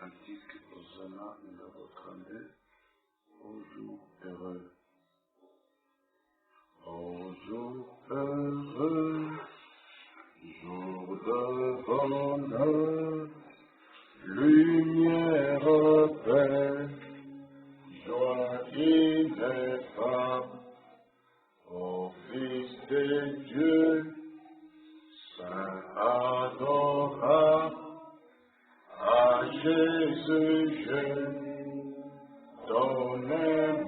Cantique Hosanna numéro 32, au jour heureux. Au jour heureux, jour de bonheur, lumière, paix, joie ineffable, ô Fils de Dieu, Saint adorable, à Jésus je donne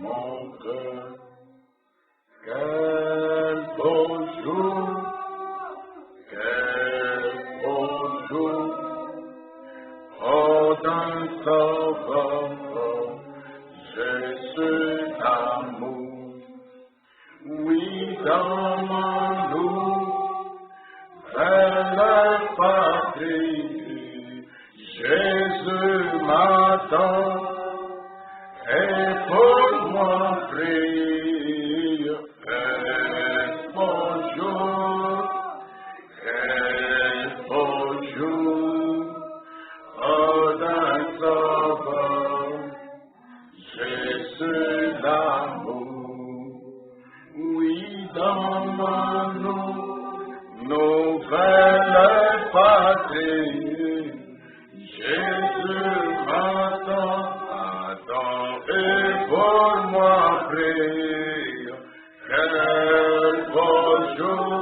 mon cœur. Quel beau jour, oh d'un sauveur, Jésus d'amour, oui dans mon loup, vers la patrie, Jésus m'attend, et pour moi prie. Nouvelle patrie, Jésus m'attend, et pour moi prie. Quel beau jour,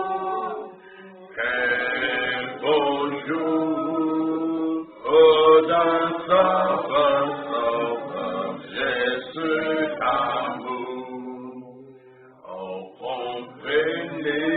oh d'un sauveur, Jésus d'amour, oh comprenez.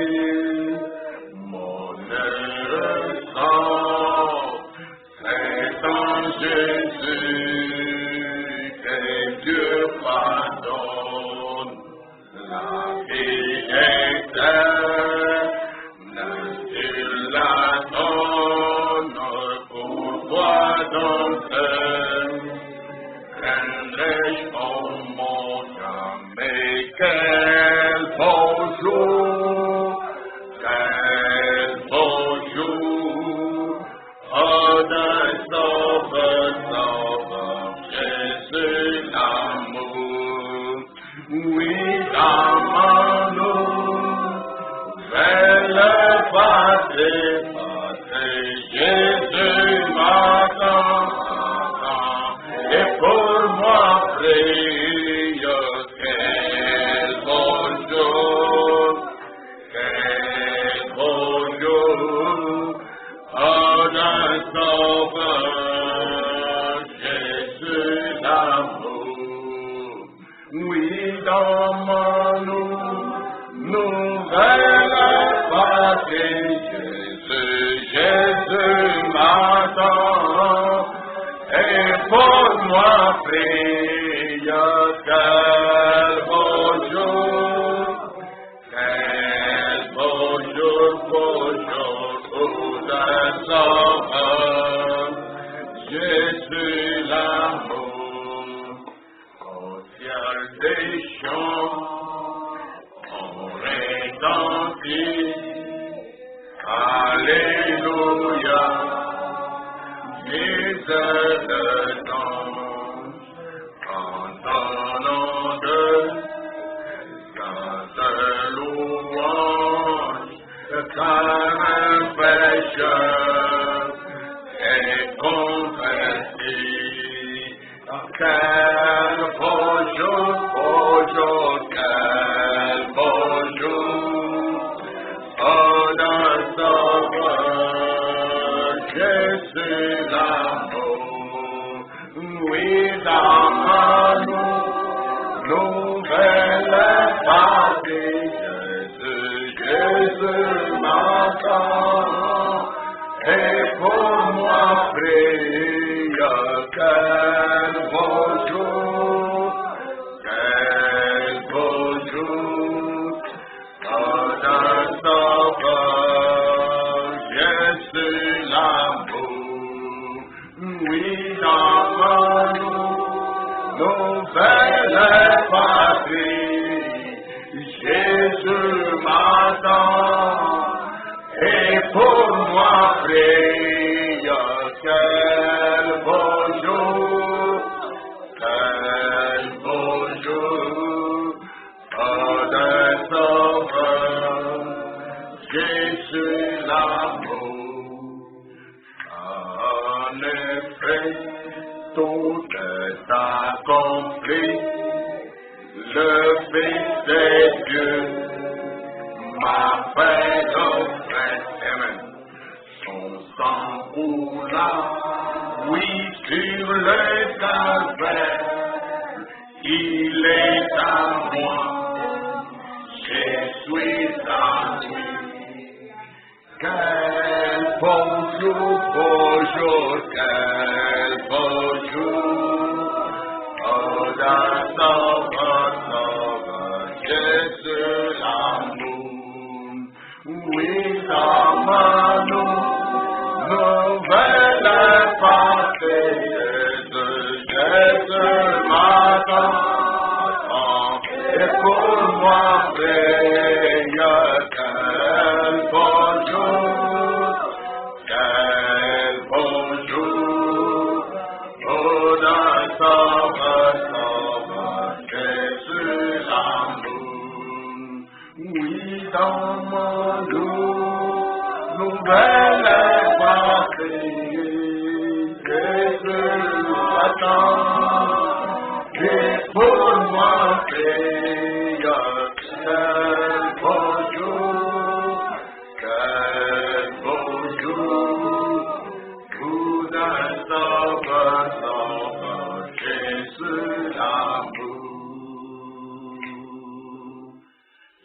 Et pour moi, prie, quel beau jour. fait, tout est accompli. Le Fils de Dieu m'a fait offrir, amen, son sang coula, oui, sur le calvaire, il est à moi, je suis à lui. Quel beau jour, quel beau jour, oh, Jésus l'amour, oui, dans nouvelle partie de Jésus m'attend, et pour moi, Seigneur, quel beau jour, oh, Jésus l'amour, oui, dans mon nouvelle patrie, Jésus attend, et pour moi, Seigneur, quel beau jour, tout un sauveur, Jésus l'amour.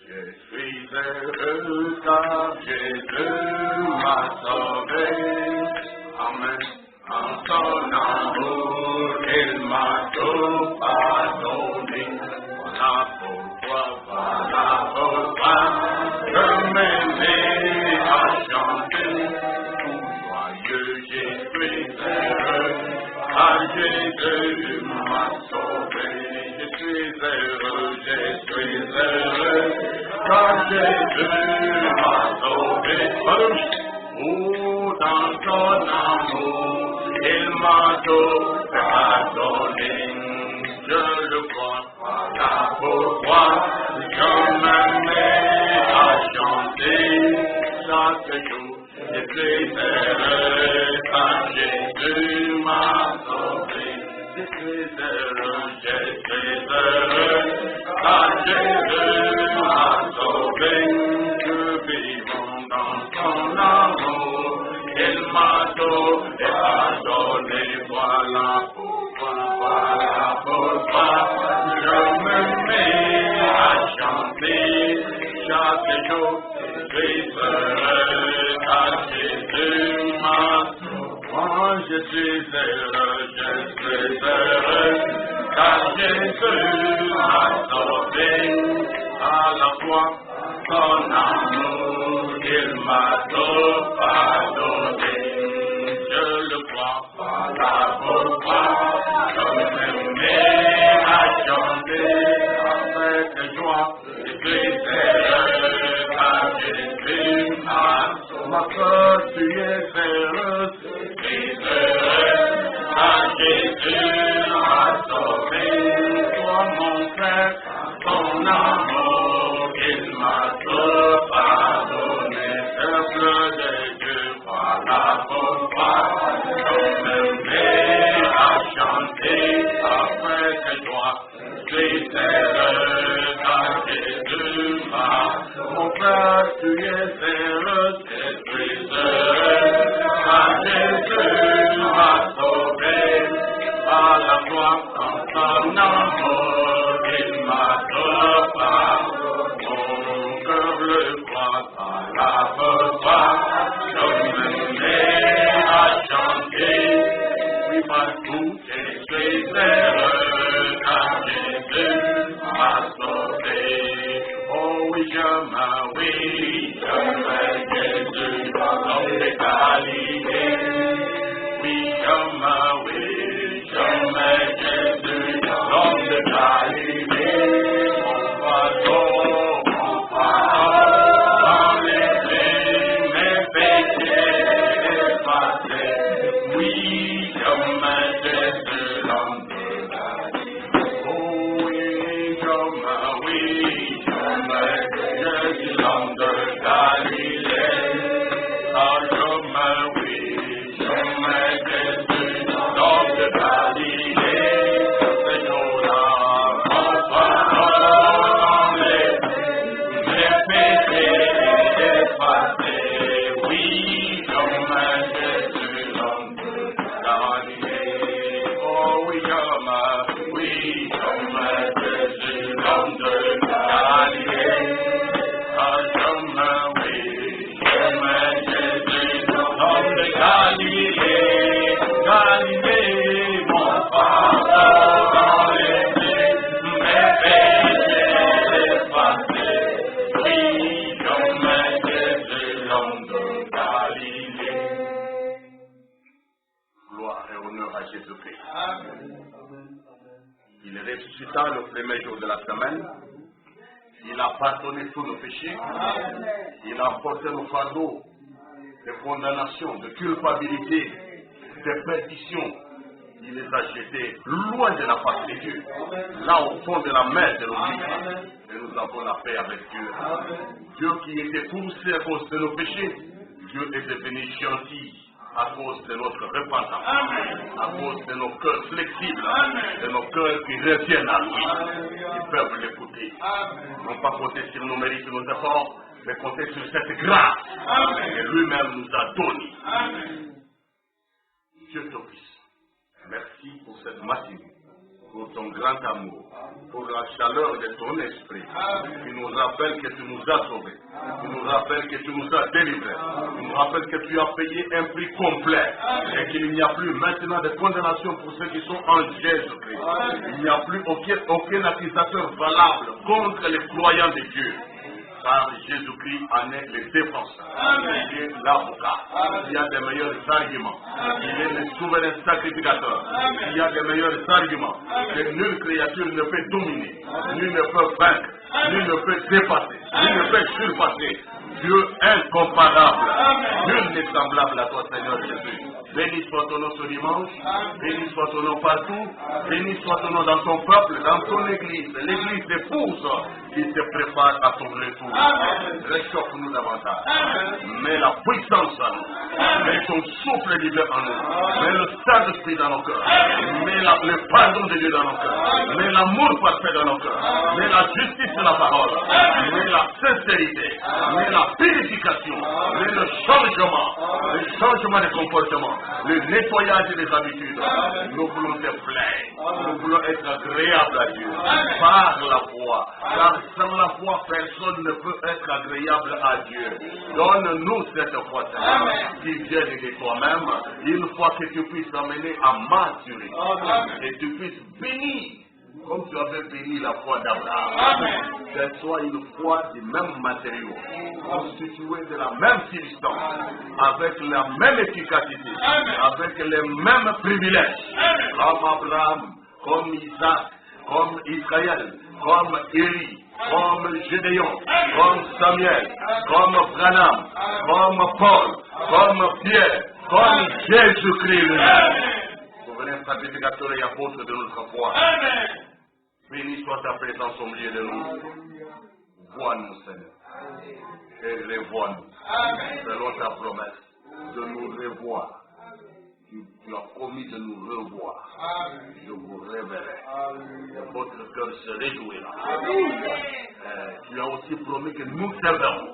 Je suis heureux car Jésus m'a sauvé, amen, en son amour, il m'a tout pardonné. Voilà pourquoi, je m'aimais à chanter, tout joyeux, je suis heureux, car Jésus m'a sauvé. Je suis heureux, car Jésus m'a sauvé. Oh, dans son amour, il m'a tout pardonné. Je le crois, voilà pourquoi je me mets à chanter chaque jour. Je suis heureux car Jésus m'a sauvé. Je suis heureux car Jésus m'a sauvé. Que vivons dans son amour, il m'a tout pardonné. Voilà pourquoi je me mets à chanter chaque jour. Je suis heureux car Jésus m'a sauvé. Je suis heureux car Jésus m'a sauvé. À la fois son amour, il m'a tout pardonné. Je le crois, voilà pourquoi je me mets à chanter avec joie. Je suis heureux car Jésus m'a sauvé. Ma soeur, tu es heureux. Je suis heureux car Jésus m'a sauvé. Toi, mon frère, ton amour, il m'a tout pardonné. Peuple de Dieu, voilà pourquoi je me mets à chanter avec joie. Je suis heureux car Jésus m'a sauvé. Mon frère, tu es heureux. Je suis heureux car Jésus m'a sauvé. À la fois dans son amour, il m'a tout pardonné. Mon cœur le croit, voilà pourquoi je me mets à chanter. Oui, partout, je suis heureux car Jésus m'a sauvé. Oh oui, Jésus dans les Galilées. Oui, je mets Jésus dans les Galilées. Mon pardon, enlève mes péchés effacés. Oui, je mets Jésus dans les Galilées. Oh oui, je mets Jésus dans les Jésus, l'homme de Galilée. L'homme de Galilée, Galilée, mon fardeau dans les pieds, mes péchés effacés. Oui, l'homme Jésus, l'homme de Galilée. Gloire et honneur à Jésus-Christ. Il ressuscita le premier jour de la semaine. Il a pardonné tous nos péchés. Il a porté nos fardeaux de condamnation, de culpabilité, de perdition. Il les a jetés loin de la face de Dieu, là au fond de la mer de l'oubli. Et nous avons la paix avec Dieu. Dieu qui était poussé à cause de nos péchés, Dieu est devenu gentil à cause de notre repentance, à cause de nos cœurs flexibles, de nos cœurs qui reviennent à lui. Ils peuvent l'écouter. Non pas compter sur nos mérites et nos efforts, mais compter sur cette grâce que lui-même nous a donnée. Dieu te puisse. Merci pour cette matinée, pour ton grand amour, pour la chaleur de ton esprit, qui nous rappelle que tu nous as sauvés, qui nous rappelle que tu nous as délivrés, qui nous rappelle que tu as payé un prix complet, et qu'il n'y a plus maintenant de condamnation pour ceux qui sont en Jésus-Christ. Il n'y a plus aucun accusateur valable contre les croyants de Dieu. Car Jésus-Christ en est le défenseur. Il est l'avocat. Il y a des meilleurs arguments. Il est le souverain sacrificateur. Il y a des meilleurs arguments que nulle créature ne peut dominer, nul ne peut vaincre, nul ne peut dépasser, nul ne peut surpasser. Dieu incomparable. Nul n'est semblable à toi, Seigneur Jésus. Béni soit ton nom ce dimanche, béni soit ton nom partout, béni soit ton nom dans ton peuple, dans ton église, l'église d'épouse qui se prépare à ton retour. Réchauffe-nous davantage. Mets la puissance en nous, mets ton souffle divin en nous, mets le Saint-Esprit dans nos cœurs, mets le pardon de Dieu dans nos cœurs, mets l'amour parfait dans nos cœurs, mets la justice de la parole, mets la sincérité, mets la purification, mets le changement de comportement, le nettoyage des habitudes. Nous voulons te plaire, nous voulons être agréables à Dieu par la foi, car sans la foi personne ne peut être agréable à Dieu. Donne-nous cette foi, Seigneur, qui vienne de toi-même, une foi que tu puisses amener à maturité et tu puisses bénir comme tu avais béni la foi d'Abraham. Qu'elle soit une foi du même matériau, constituée de la même substance, avec la même efficacité, avec les mêmes privilèges, comme Abraham, comme Isaac, comme Israël, comme Élie, comme Gédéon, comme Samuel, comme Branham, comme Paul, comme Pierre, comme Jésus-Christ lui-même. Souverain sacrificateur et apôtre de notre foi. Béni soit ta présence au milieu de nous. Vois-nous, Seigneur. Et revois-nous. Selon ta promesse de nous revoir. Tu as promis de nous revoir. Je vous reverrai. Et votre cœur se réjouira. Tu as aussi promis que nous servirons.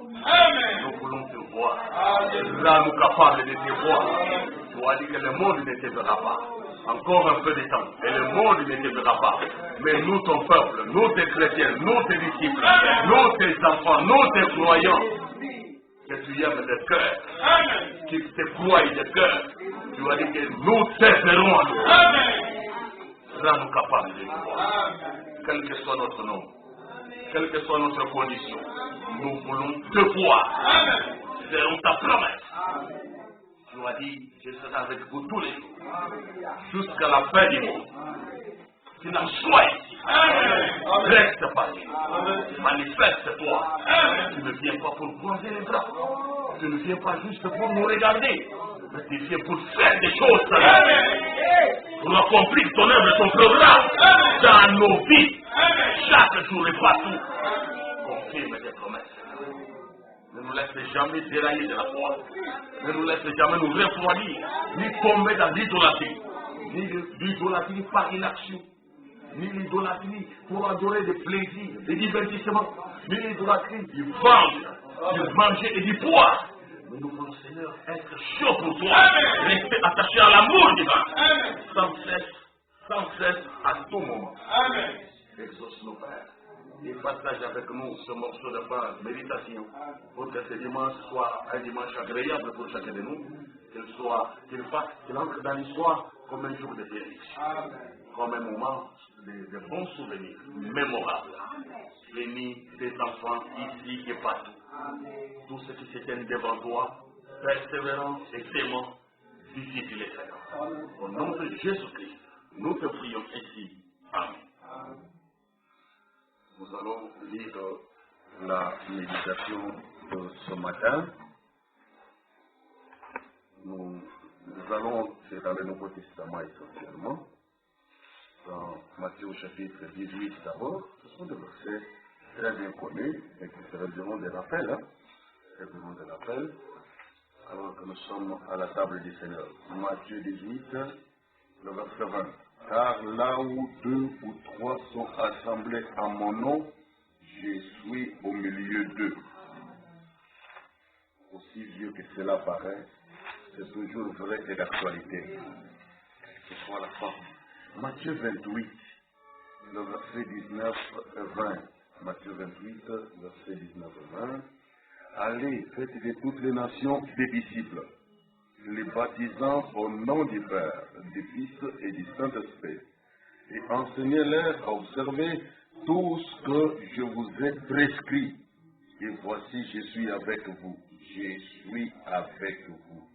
Nous voulons te voir. Rends-nous capables de te voir. Tu as dit que le monde ne te verra pas. Encore un peu de temps, et le monde ne te verra pas. Mais nous, ton peuple, nous, tes chrétiens, nous, tes disciples, nous, tes enfants, nous, tes croyants, que tu aimes de cœur, qui te croient de cœur, tu as dit que nous t'aimerons à nous. Rends-nous capables de te voir. Quel que soit notre nom, quelle que soit notre condition, nous voulons te voir. Selon ta promesse. Tu as dit, je serai avec vous tous les jours, jusqu'à la fin du monde. Tu n'en sois ici. Reste parmi nous. Manifeste-toi. Tu ne viens pas pour croiser les bras. Tu ne viens pas juste pour nous regarder. Mais tu viens pour faire des choses. Pour accomplir ton œuvre et ton programme dans nos vies. Chaque jour et partout. Confirme tes promesses. Ne nous laisse jamais dérailler de la foi. Ne nous laisse jamais nous refroidir, ni tomber dans l'idolâtrie. Ni l'idolâtrie par inaction, ni l'idolâtrie pour adorer des plaisirs, des divertissements, ni l'idolâtrie du ventre, du manger et du boire. Mais nous voulons, Seigneur, être chaud pour toi, rester attaché à l'amour divin, sans partage avec nous ce morceau de phrase, méditation, pour que ce dimanche soit un dimanche agréable pour chacun de nous, qu'il entre dans l'histoire comme un jour de bénédiction, comme un moment de bons souvenirs, mémorables, bénis tes enfants ici et partout. Tout ce qui se tiennent devant toi, persévérant et témoin, visite les Seigneur. Au nom de Jésus-Christ, nous te prions ici. Amen. Nous allons lire la méditation de ce matin. Nous allons, c'est dans le Nouveau Testament essentiellement, dans Matthieu chapitre 18 d'abord. Ce sont des versets très bien connus et qui serviront de rappel. Alors que nous sommes à la table du Seigneur. Matthieu 18, le verset 20. Car là où 2 ou 3 sont assemblés en mon nom, je suis au milieu d'eux. Aussi vieux que cela paraît, c'est toujours vrai et d'actualité. Ce soit la fin. Matthieu 28, le verset 19 et 20. Matthieu 28, verset 19 et 20. Allez, faites de toutes les nations des disciples, les baptisant au nom du Père, du Fils et du Saint-Esprit, et enseignez-leur à observer tout ce que je vous ai prescrit. Et voici, je suis avec vous. Je suis avec vous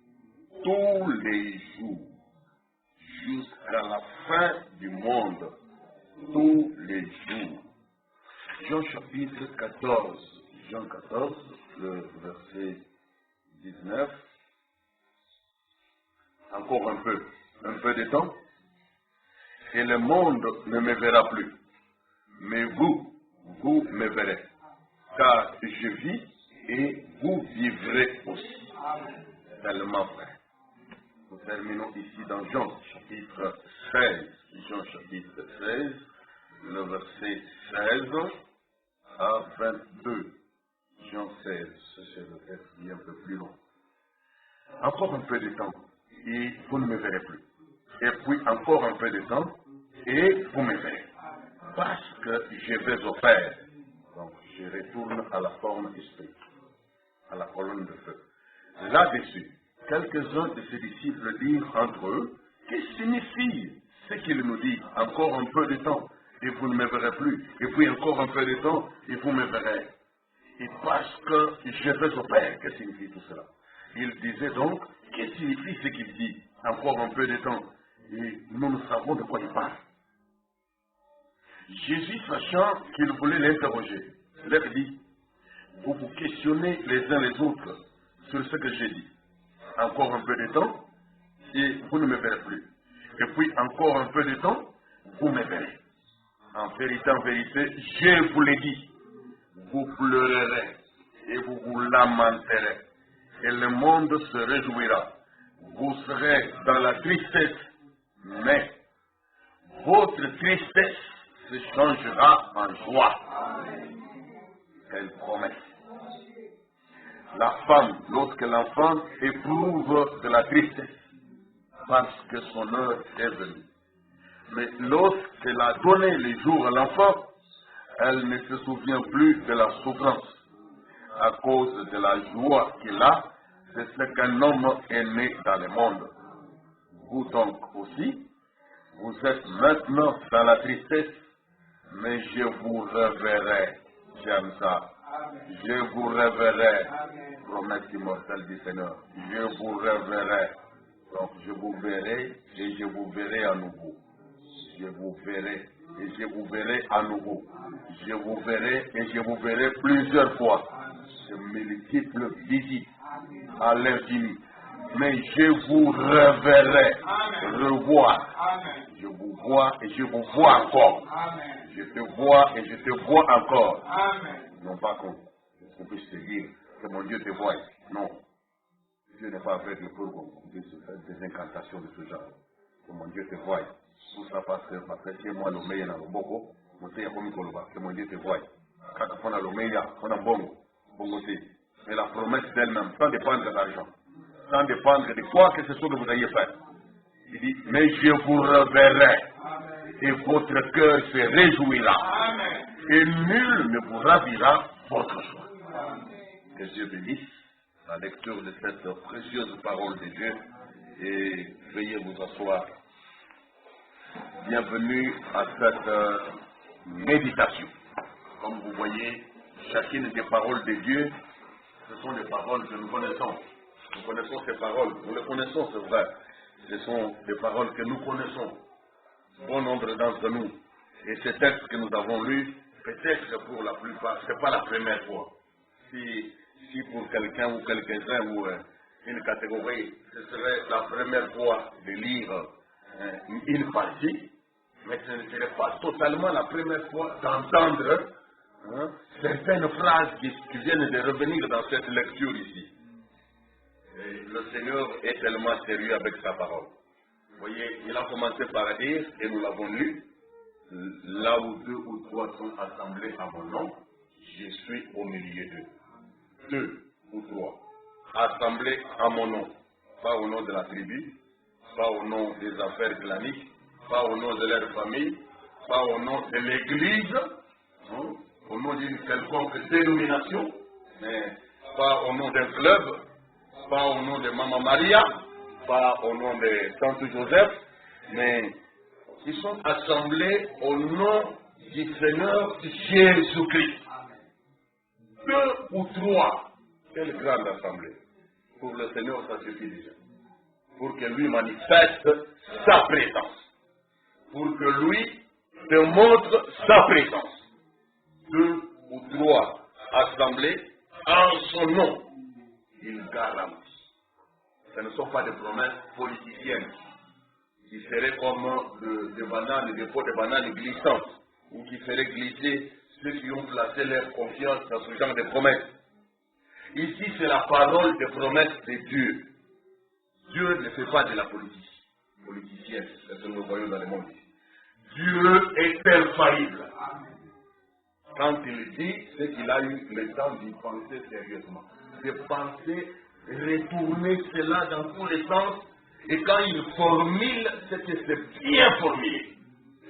tous les jours, jusqu'à la fin du monde. Tous les jours. Jean chapitre 14. Jean 14, le verset 19. Encore un peu de temps, et le monde ne me verra plus. Mais vous me verrez. Car je vis et vous vivrez aussi. Tellement vrai. Nous terminons ici dans Jean chapitre 16. Jean chapitre 16, le verset 16 à 22. Jean 16, c'est le texte qui est un peu plus long. Encore un peu de temps, et vous ne me verrez plus. Et puis encore un peu de temps, et vous me verrez. Parce que je vais au Père. Donc je retourne à la forme esprit, à la colonne de feu. Là-dessus, quelques-uns de ses disciples dirent entre eux, que signifie ce qu'il nous dit? Encore un peu de temps, et vous ne me verrez plus. Et puis encore un peu de temps, et vous me verrez. Et parce que je vais au Père, que signifie tout cela? Il disait donc, que signifie ce qu'il dit? Encore un peu de temps. Et nous ne savons de quoi il parle. Jésus, sachant qu'il voulait l'interroger, leur dit, vous vous questionnez les uns les autres sur ce que j'ai dit. Encore un peu de temps, et vous ne me verrez plus. Et puis encore un peu de temps, vous me verrez. En vérité, je vous l'ai dit. Vous pleurerez et vous vous lamenterez, et le monde se réjouira. Vous serez dans la tristesse, mais votre tristesse se changera en joie. Quelle promesse. La femme, lorsque l'enfant éprouve de la tristesse, parce que son heure est venue. Mais lorsqu'elle a donné les jours à l'enfant, elle ne se souvient plus de la souffrance. À cause de la joie qu'il a, c'est ce qu'un homme est né dans le monde. Vous donc aussi, vous êtes maintenant dans la tristesse, mais je vous reverrai. J'aime ça. Je vous reverrai. Promesse immortelle du Seigneur. Je vous reverrai. Donc je vous verrai et je vous verrai à nouveau. Je vous verrai et je vous verrai à nouveau. Je vous verrai et je vous verrai plusieurs fois. De multiples visites à l'infini. Mais je vous reverrai. Revoir. Je vous vois et je vous vois encore. Je te vois et je te vois encore. Non pas qu'on puisse te dire que mon Dieu te voit. Non. Dieu n'est pas avec le peuple qu'on puisse faire des incantations de ce genre. Que mon Dieu te voit. Tout ça parce que c'est moi le meilleur dans le boko. Que mon Dieu te voit. Quand on a le meilleur, on a bongo. Mais la promesse d'elle-même, sans dépendre de l'argent, sans dépendre de quoi que ce soit que vous ayez fait. Il dit, mais je vous reverrai, et votre cœur se réjouira, et nul ne vous ravira votre joie. Que Dieu bénisse la lecture de cette précieuse parole de Dieu et veuillez vous asseoir. Bienvenue à cette méditation. Comme vous voyez, chacune des paroles de Dieu, ce sont des paroles que nous connaissons. Nous connaissons ces paroles, nous les connaissons, c'est vrai. Ce sont des paroles que nous connaissons, bon nombre d'entre nous. Et ces textes que nous avons lus, peut-être pour la plupart, ce n'est pas la première fois. Si pour quelqu'un ou quelques-uns ou une catégorie, ce serait la première fois de lire une partie, mais ce ne serait pas totalement la première fois d'entendre certaines phrases qui viennent de revenir dans cette lecture ici. Et le Seigneur est tellement sérieux avec sa parole. Vous voyez, il a commencé par dire, et nous l'avons lu, là où 2 ou 3 sont assemblés à mon nom, je suis au milieu d'eux. 2 ou 3 assemblés à mon nom, pas au nom de la tribu, pas au nom des affaires claniques, pas au nom de leur famille, pas au nom de l'église, au nom d'une quelconque dénomination, mais pas au nom d'un club, pas au nom de Maman Maria, pas au nom de Saint Joseph, mais qui sont assemblés au nom du Seigneur Jésus-Christ. 2 ou 3, quelle grande assemblée. Pour le Seigneur, ça suffit déjà. Pour que lui manifeste sa présence. Pour que lui démontre sa présence. 2 ou 3 assemblés en son nom. Il garantit. Ce ne sont pas des promesses politiciennes qui seraient comme des bananes, des pots de bananes glissantes, ou qui feraient glisser ceux qui ont placé leur confiance dans ce genre de promesses. Ici, c'est la parole des promesses de Dieu. Dieu ne fait pas de la politique politicienne, c'est ce que nous voyons dans le monde. Dieu est infaillible. Quand il dit, c'est qu'il a eu le temps d'y penser sérieusement. De penser, retourner cela dans tous les sens. Et quand il formule, c'est que c'est bien formulé.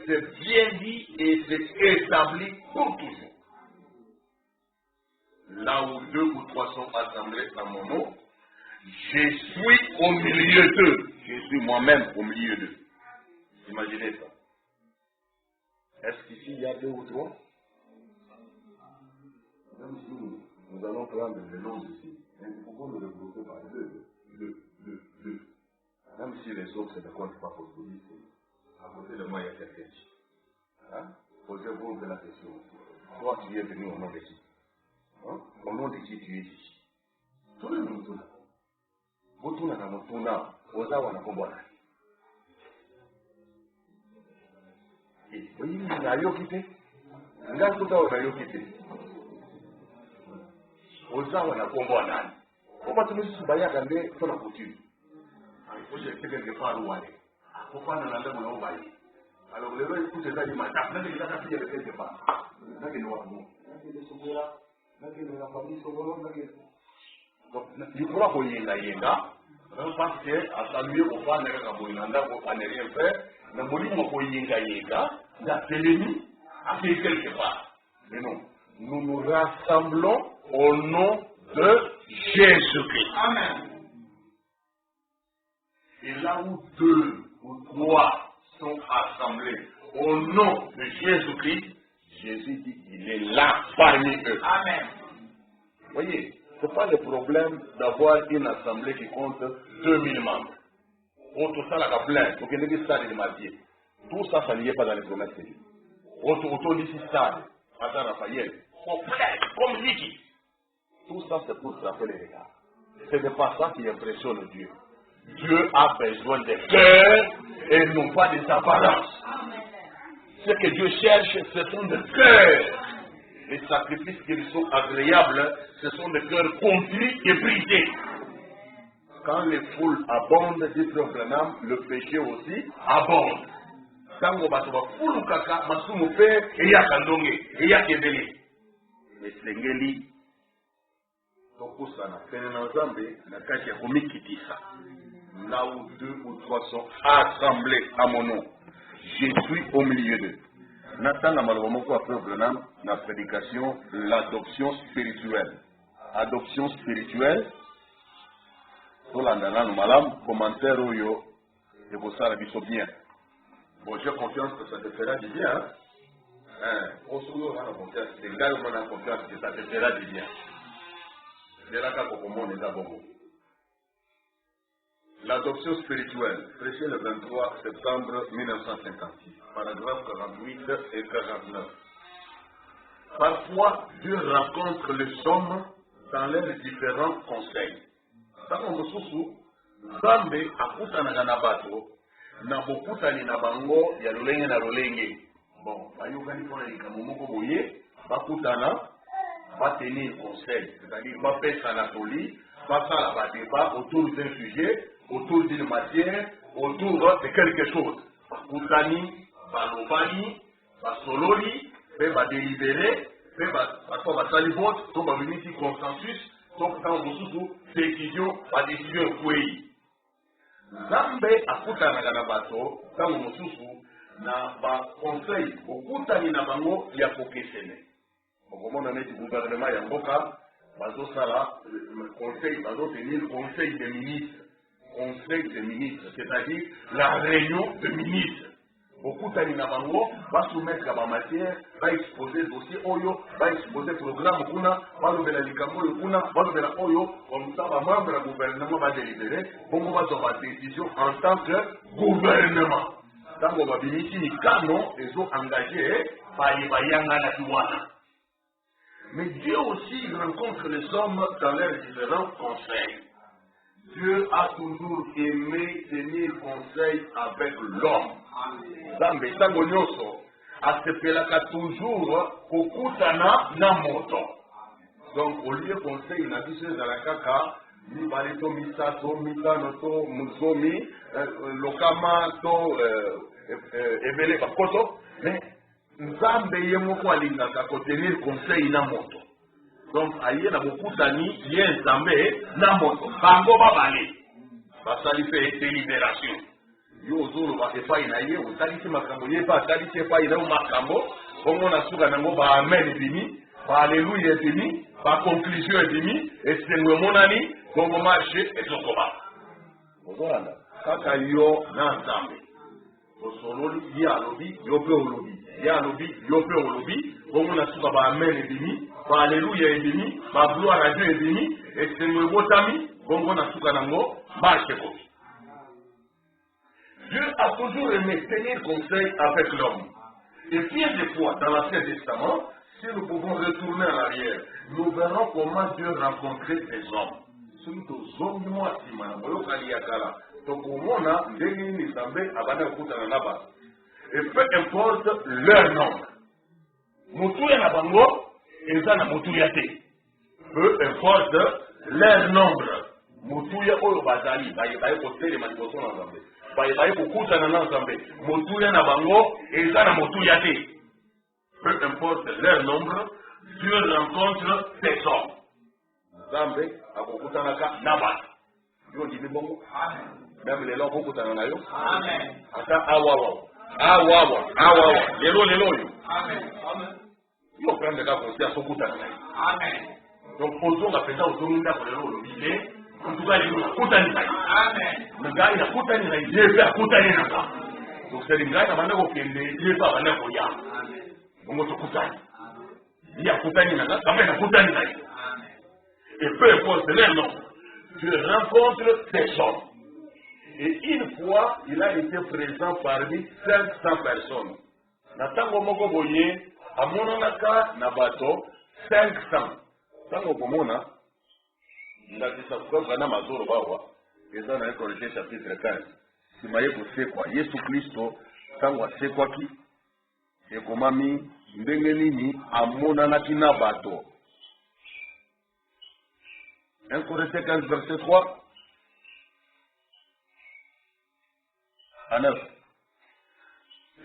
C'est bien dit et c'est établi pour toujours. Là où 2 ou 3 sont assemblés à mon nom, je suis au milieu d'eux. Je suis moi-même au milieu d'eux. Imaginez ça. Est-ce qu'ici il y a 2 ou 3? Même si nous allons prendre le nom ici, pourquoi nous le regrouper par 2? Même si les autres ne comptent pas pour vous, à côté de moi il y a quelqu'un. Posez-vous la question. Toi tu es venu au nom de qui? Au nom de qui tu es ici? Tout le monde. Vous na mutuna, ozawa na kombona. Et oui, na yokite. Ngakuta na yokite. Ozawa na kombona. Pourquoi tu me dis bayaka nde tona coutume? Il faut que je quelque part où aller. Pourquoi on a l'air de l'envoyer? Alors les gens écoutent ça du matin. Là, il y a la fille quelque part. Là, il y a la famille donc, il faudra qu'on y ait parce que à saluer au fan de la Boïlanda, au fan de rien faire, le monument qu'on y ait la l'ennemi a fait quelque part. Mais non, nous nous rassemblons au nom de Jésus-Christ. Amen. Et là où 2 ou 3 sont assemblés au nom de Jésus-Christ, Jésus dit qu'il est là parmi eux. Amen. Vous voyez, ce n'est pas le problème d'avoir une assemblée qui compte 2000 membres. Tout ça, là, plein. Donc, il y a des stades de martyrs. Tout ça, ça n'y est pas dans les promesses de Dieu. Autour d'ici stade, à Raphaël, comme Vicky. Tout ça, c'est pour frapper les regards. Ce n'est pas ça qui impressionne Dieu. Dieu a besoin des cœurs et non pas des apparences. Ce que Dieu cherche, ce sont des cœurs. Les sacrifices qui lui sont agréables, ce sont des cœurs contrits et brisés. Quand les foules abondent, dit Frère Branham, le péché aussi abonde. Quand on va foule kaka, masumu pe, eya kandonge, eya kebele. Mais sengeli, tokusana, pene Nzambe, na kati ya komikitisa. Là où 2 ou 3 sont assemblés à mon nom, je suis au milieu d'eux. Natanga malomoko après vraiment la prédication, l'adoption spirituelle. Adoption spirituelle. Tout l'andana nous malam, commentaire oyo, et vous ça la bien. Bon, j'ai confiance que ça te fera du bien. Au sourd, on a confiance. Les gars, on a confiance que ça te fera du bien. C'est là qu'à Kokomon est d'abord. L'adoption spirituelle, prêché le 23 septembre 1956, paragraphes 48 et 49. Parfois, Dieu rencontre les hommes dans leurs différents conseils. Dans mon sous, Zambe akutana na bato na bokutani na bango ya lolenge na lolenge. Bon, bayokani pona likambo moko boye, bakutana, va tenir conseil, c'est-à-dire va faire sanatoli, va faire la débat autour d'un sujet, autour d'une matière, autour de quelque chose. Bakutani, balobani, basololi, va délibérer, va sali vote, donc va venir consensus, donc dans le décision, la décision est Zambe akutana na bato, dans le na ba conseil, okutani na bango ya kokesene. Okomona neti gouvernement ya mboka, bazo sala conseil, bazo tenir conseil des ministres. Conseil des ministres, c'est-à-dire la réunion de ministres. Okutani na bango, va soumettre la matière, va exposer dossier oyo, va exposer programme kuna, va lever la likambo kuna, va lever la oyo, comme ça, va membre du gouvernement va délibérer, bongo va avoir décision en tant que gouvernement. Tant qu'on va venir ici, les canons, ils ont engagé, mais Dieu aussi rencontre les hommes dans leurs différents conseils. Dieu a toujours aimé tenir conseil avec l'homme. Zambe, tango nyoso, asepelaka toujours kokutana na moto. Donc, au lieu conseil, na biso za la kaka, mi balito misato, mitano to, muzomi, lokama to, ebele bakoto, mais Nzambe ye moko alingaka kotenir conseil na moto. Donc, aye na bokutani, ye Nzambe na moto. Bango babale. Basali fait délibération. Yo ozolo ba epai na ye, otalisi makambo ye pa atalisi epai na makambo, bongo na suka nango ba amen ebimi, ba alléluia ebimi, ba conclusion ebimi, esengwe monani, bongo marché ezokoba. Ozolanda. Kaka yo na Nzambe. Osololi ye alobi, yo pe olobi. Ye alobi, yo pe olobi, bongo na suka ba amen ebimi, ba alléluia ebimi, ba gloire à Dieu ebimi, esengwe botami, bongo na suka nango marché kobi. Dieu a toujours aimé tenir conseil avec l'homme. Et bien des fois, dans l'Ancien Testament, si nous pouvons retourner en arrière, nous verrons comment Dieu rencontrait des hommes. Surtout aux hommes du mois, si nous donc au monde, et peu importe leur nombre. Moutouya na bango, et ça na moutouya te. Peu importe leur nombre. Moutouya oyo bazali, baye kote les manifestations ensemble. Baye kokutana na Nzambe, motuya na bango eza na motuya te. Peu importe leur nombre, Dieu rencontre ces hommes. Nzambe akokutana ka na bato. Yo ndi bongo. Amen. Même les lois kokutana na yo. Amen. Ata awawa. Lelo yo. Amen. Amen. Yo prendre ka conscience kokutana na yo. Amen. Donc ozonga pesa ozonga ko lelo lo bile. En tout cas, il y a Koutani. Amen. Le gars, il a Koutani, il y a Koutani. Donc, c'est le gars qui a demandé au Kende, il n'y a pas de Koya. Donc, on Koutani. Il y a Koutani, il y a Koutani. Et peu importe leur nom, Dieu rencontre ces hommes. Et une fois, il a été présent parmi 500 personnes. Natango Moko Boye, à Mononaka, Nabato, 500. Tango Pomona, ndakisakukana mazoro bawa eza na Colossiens chapitre 15 simaye kusekwa Yesu Kristo tango asekwaki ekomami ndenge nini amonanaki na bato. 1 Corinthiens 15 verset 3 à 9.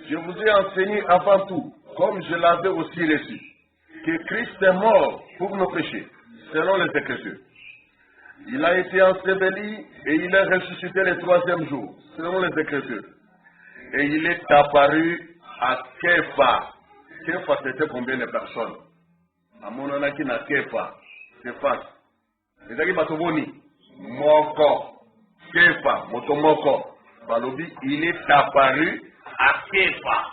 Je vous ai enseigné avant tout, comme je l'avais aussi reçu, que Christ est mort pour nos péchés, selon les Écritures. Il a été enseveli et il est ressuscité le 3e jour, selon les Écritures. Et il est apparu à Képha, Kefa, c'était combien de personnes? À mon avis, na Kefa, Kefa. Les amis, Batoboni, Moko, Kefa, Motomoko, Balobi, il est apparu à Kefa.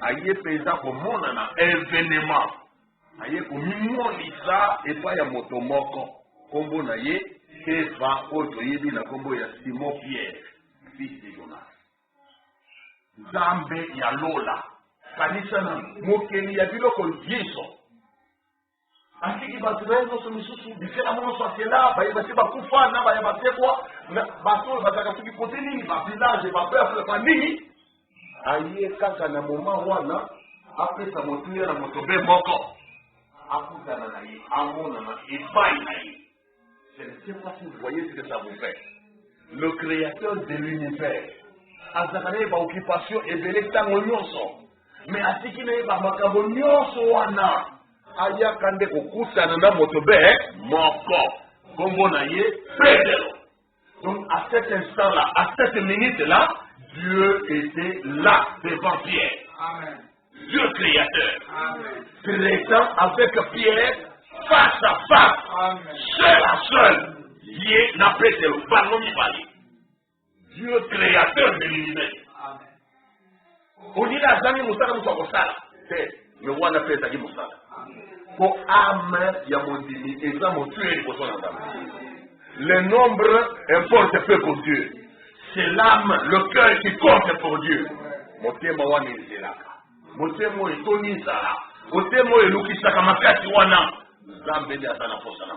Aïe, paysan, pour mon événement. Aïe, pour Mimonisa, et pas ya Motomoko. Combo naye, Kefa, Oto, Yebi, na combo ya Simon Pierre, fils de Jonas. Zambe ya Lola. Kanisa na mokeli ya biloko yeso. Asiki baturezo somisusu bikela mono swakela bayebasi bakufa na bayebasekwa bato bazaka tuki kote nini ba village ba peuple ba nini aye kaka na moment wana apesa motuya na motobe moko akutana na ye amona na epai na ye. Je ne sais pas si vous voyez ce que ça vous fait. Le créateur de l'univers azakana ba occupation ebele tango nyonso. Mais asiki na ba makambo nyonso wana aya kande kokutana na motobe moko kombo na ye Pedro. Donc à cet instant là, à cette minute là, Dieu était là devant Pierre. Amen. Dieu créateur. Amen. Traitant avec Pierre face à face. Amen. Seul à seul. Lié na Pedro. Banomi bali. Dieu créateur de l'univers. On dit la zami musala musala. C'est le roi n'a fait ça qui musala. Pour âme ya mondimi et ça mon tuer pour son âme. Le nombre importe peu pour Dieu. C'est l'âme, le cœur qui compte pour Dieu. Motema wana elaka. Motema etoni sala. Motema elukisaka makati wana. Zambe ndi asana posa na.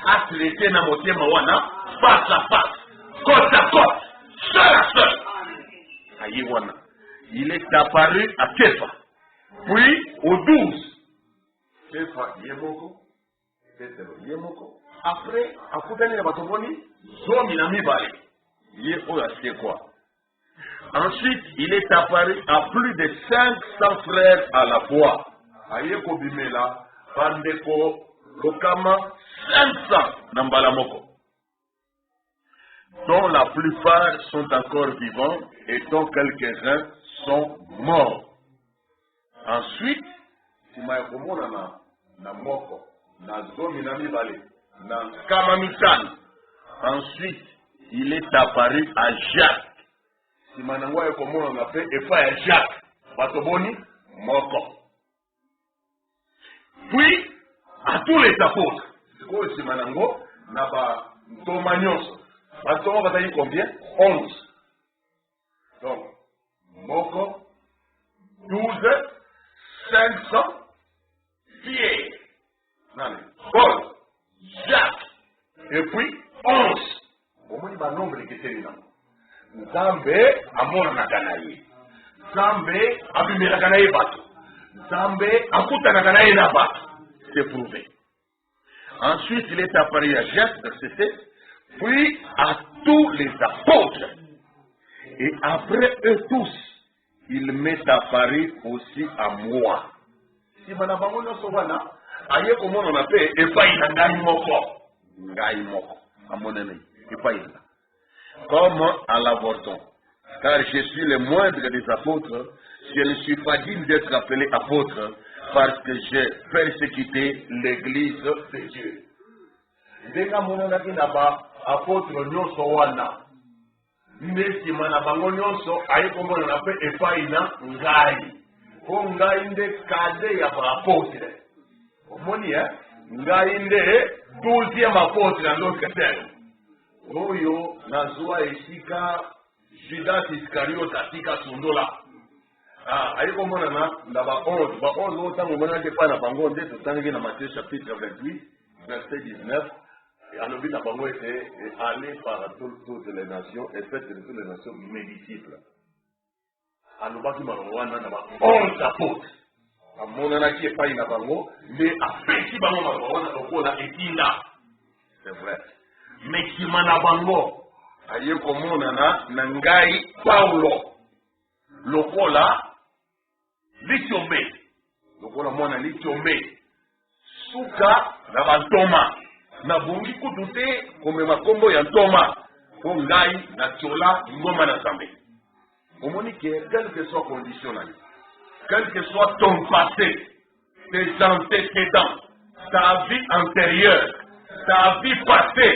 Atlete na motema wana face à face, côte à côte, seul à seul. Aïe wana. Il est apparu à Kefa. Puis au 12. Kefa Yemoko. Petero Yemoko. Après, à Koutani na Batoboni, Zomi na Mibale. Yéhola c'est quoi? Ensuite, il est apparu à plus de 500 frères à la fois. Ayeko Bimela, Bandeko, Lokama, 500 Nambalamoko. Dont la plupart sont encore vivants et dont quelques-uns sont morts. Ensuite, si Maïkomona na Moko, na Zomi na Mibale, na Kamamitan. Ensuite, il est apparu à Jacques. Si Manangwa et Komona on a fait, et pas à Jacques. Batoboni, Moko. Puis, à tous les apôtres. C'est quoi si Manango n'a pas Tomagnos. Batoma va dire combien? 11. Donc, Moko, 12, 500, Pierre, Paul, Jacques, et puis 11. Au moins, il y a un nombre qui est là. Zambe, amona na kanaye. Zambe, abimela kanaye bato. Zambe, akuta na kanaye na bato. C'est prouvé. Ensuite, il est apparu à Jacques, verset 7, puis à tous les apôtres. Et après eux tous, il m'est apparu aussi à moi. Si manabango no sovana, aye comment on appelle, et pas il a ngai moko, à mon ami, et pas il a. Comme à l'avorton. Car je suis le moindre des apôtres, je ne suis pas digne d'être appelé apôtre, parce que j'ai persécuté l'église de Dieu. Dès mon ami n'a apôtre nyonso wana. Ndesi mana bango nyonso, aye comment on appelle, et pas il a ngai. Ko ngai nde kade ya apôtre. Omoni ngai nde 12e apôtre dans notre terre. Oyo nazwa esika Judas Iscariot atika sundola. Ayiko mona na ba 11 otango mona ke pa na bango nde totangi na Matthieu chapitre 28 verset 19 et alobi na bango était aller par toutes les nations et faites de toutes les nations mes disciples. Alobaki marwana na ba 11 apôtres. Amona na ki pa ina bango mais apesi bango marwana lokola etinda. C'est vrai. Mais qui m'en bango aye komona na ngai Paulo lokola litombe lokola mwana litombe suka na bantoma na bungi kutute komema kombo ya ntoma ko ngai na tiola ngoma na Nzambe. Omoni que quelle que soit condition na quel que soit ton passé, tes antécédents, ta vie antérieure, ta vie passée,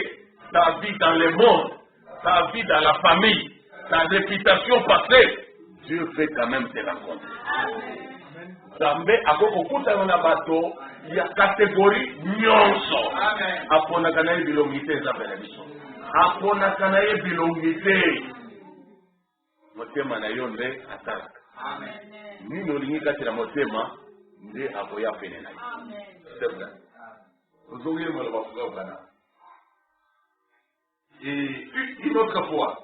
ta vie dans le monde, ta vie dans la famille, ta réputation passée, Dieu fait quand même te rencontrer. Zambe akokokutana na bato ya catégorie nyonso. Aponaka na ye bilongi te Nzambe na biso. Aponaka na ye bilongi te. Motema na yo nde atalaka. Nini olingi kati na motema nde akoya pene na yo. C'est vrai. Ozongi maloba fuka bana. Et une autre fois,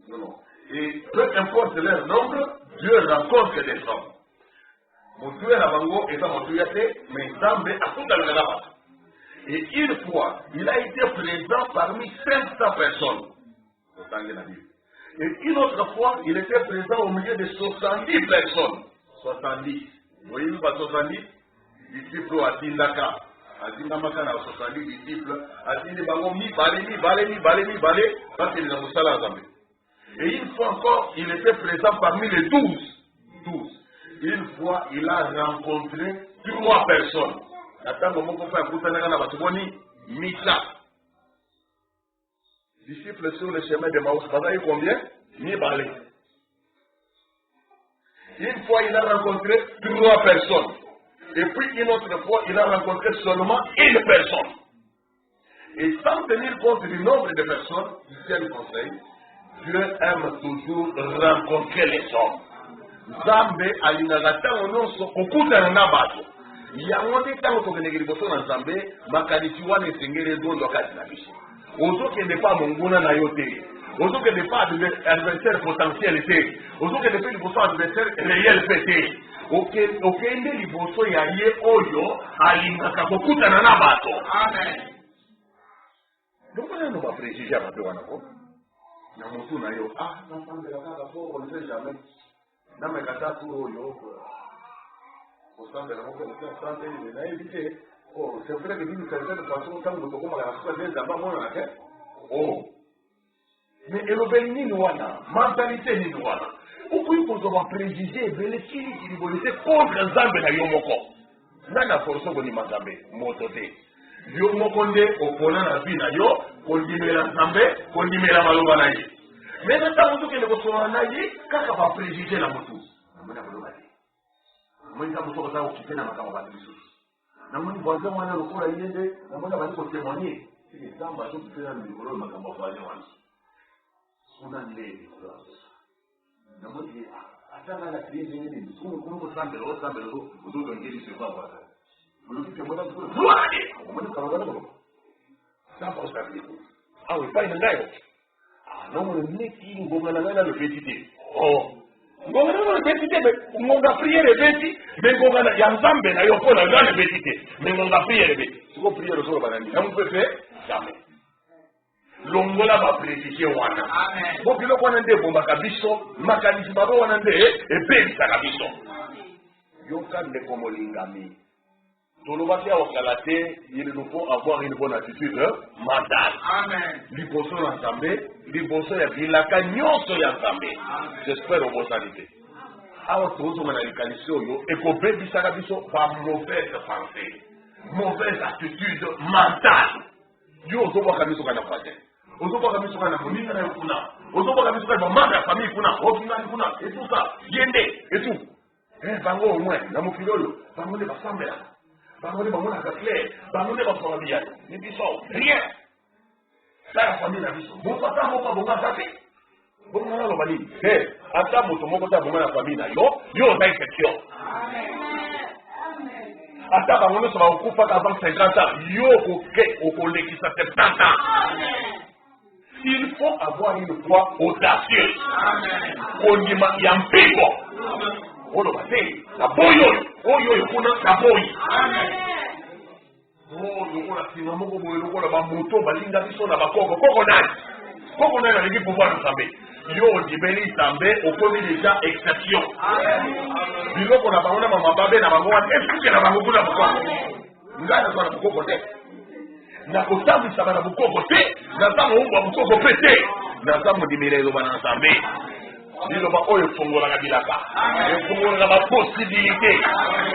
non. Et peu importe leur nombre, Dieu rencontre des hommes. Mon Dieu est bango et mon Dieu mais Nzambe a tout dans le. Et une fois, il a été présent parmi 500 personnes. Et une autre fois, il était présent au milieu de 70 personnes. 70. Vous voyez, nous, 70 disciples à Tindaka. À Tindamaka, on a 70 disciples. À Tindamaka, mi balé, parce qu'il a moussala à Zambé. Et une fois encore, il était présent parmi les 12. Une fois, il a rencontré 3 personnes. Attends, mon frère, vous savez, Misa. Disciples sur le chemin de Maouss, vous savez combien? 1000 balais. Une fois, il a rencontré 3 personnes. Et puis, une autre fois, il a rencontré seulement une personne. Et sans tenir compte du nombre de personnes, il tient le conseil, Dieu aime toujours rencontrer les hommes. Nzambe alingaka ntango nyonso okutana na bato yango nde ntango tokendeke liboso na Nzambe makanisi wana esengeli ezondo kati na biso ozokende pa monguna na yo te ozokende pa adversaire potentiel te ozokende pe liboso adversaire réel pe te okende liboso ya ye oyo alingaka kokutana na bato. Amen. Ndokola no baprejije abato wana ko na motu na yo nasambela kaka po on ne sait jamais. Non mais quand tu au centre de la santé, il a évité. Oh, c'est vrai que d'une certaine façon, quand nous avons la soirée, nous avons la tête. Oh. Mais Elobelini Nouana, mentalité Nouana. Pourquoi nous avons préjugé, mais les filles qui nous volaient contre Nzambe na Yomoko. Nana force pour Nzambe, mototé. Yomoko nde opona na vie na yo, kondimela Nzambe, kondimela maloba na ye. Mais maintenant, vous avez dit que kaka va préjuger la moto. Moi, je vais vous quitter dans ma campagne. Je vais vous dire que je vais vous témoigner. C'est les gens qui sont dans le bureau de ma campagne. On a les je vais dire, attends, la crise, comment vous semblez, vous devez se voir. Vous dites que moi, je vais vous aller. On va vous dire, ça va vous aller. Ah oui, pas une gaille. Non, neki ngongana ngana le petite. Oh. Ngongana le petite, mais ngonga prier le petit, mais ngongana ya Nzambe na yo pona ngana le petite, mais ngonga prier le petit. Tu peux prier le jour banani. Ça vous peut faire jamais. Longola ba préciser wana. Amen. Bo bilo kwana nde bomba kabiso, makanisi babo wana nde e pesa kabiso. Yoka nde komolingami. Il nous faut avoir une bonne attitude mentale. Amen. Liboso Nzambe, liboso ya bilaka nyonso ya Nzambe. J'espère au bon sanité. Alors tous on a les qualités yo et ko bebisaka biso par mauvaise pensée, mauvaise attitude mentale. Yo ozoboka biso kana kwate. Ozoboka biso kana moninga na kuna. Ozoboka biso kana mama famille kuna, obinga kuna et tout ça. Yende et tout. Bango au moins na mokilolo, bango ne basambela. Bangonne bamona clair, bangonne basona bien. Ne disons rien. Ça la famille na biso. Bon papa moko bonga tape. Bonga na lobali. Ata moto moko ta bonga na famille na yo na infection. Amen. Ata bangonne so ba okufa avant 50 ans, yo ko lekisa 70 ans. Amen. Il faut avoir une foi audacieuse. Amen. Konima ya mpigo. Amen. Olo bate, la boyo, oyo kuna kaboyi. Amen. Oh, lokola sima moko boyo lokola ba moto balinga biso na bakoko. Koko nani alingi pouvoir Nzambe. Yo dibeli Nzambe okomi déjà exception. Amen. Biloko na bango na mababe na bango wana esuke na bango kuna bokoko. Ngana kwa bokoko te. Na kotambisa bana bokoko te, na tango ngwa bokoko pe te. Na tango dimele lo bana Nzambe. liloba oyo fongolaka bilaka efongolaka baposibilité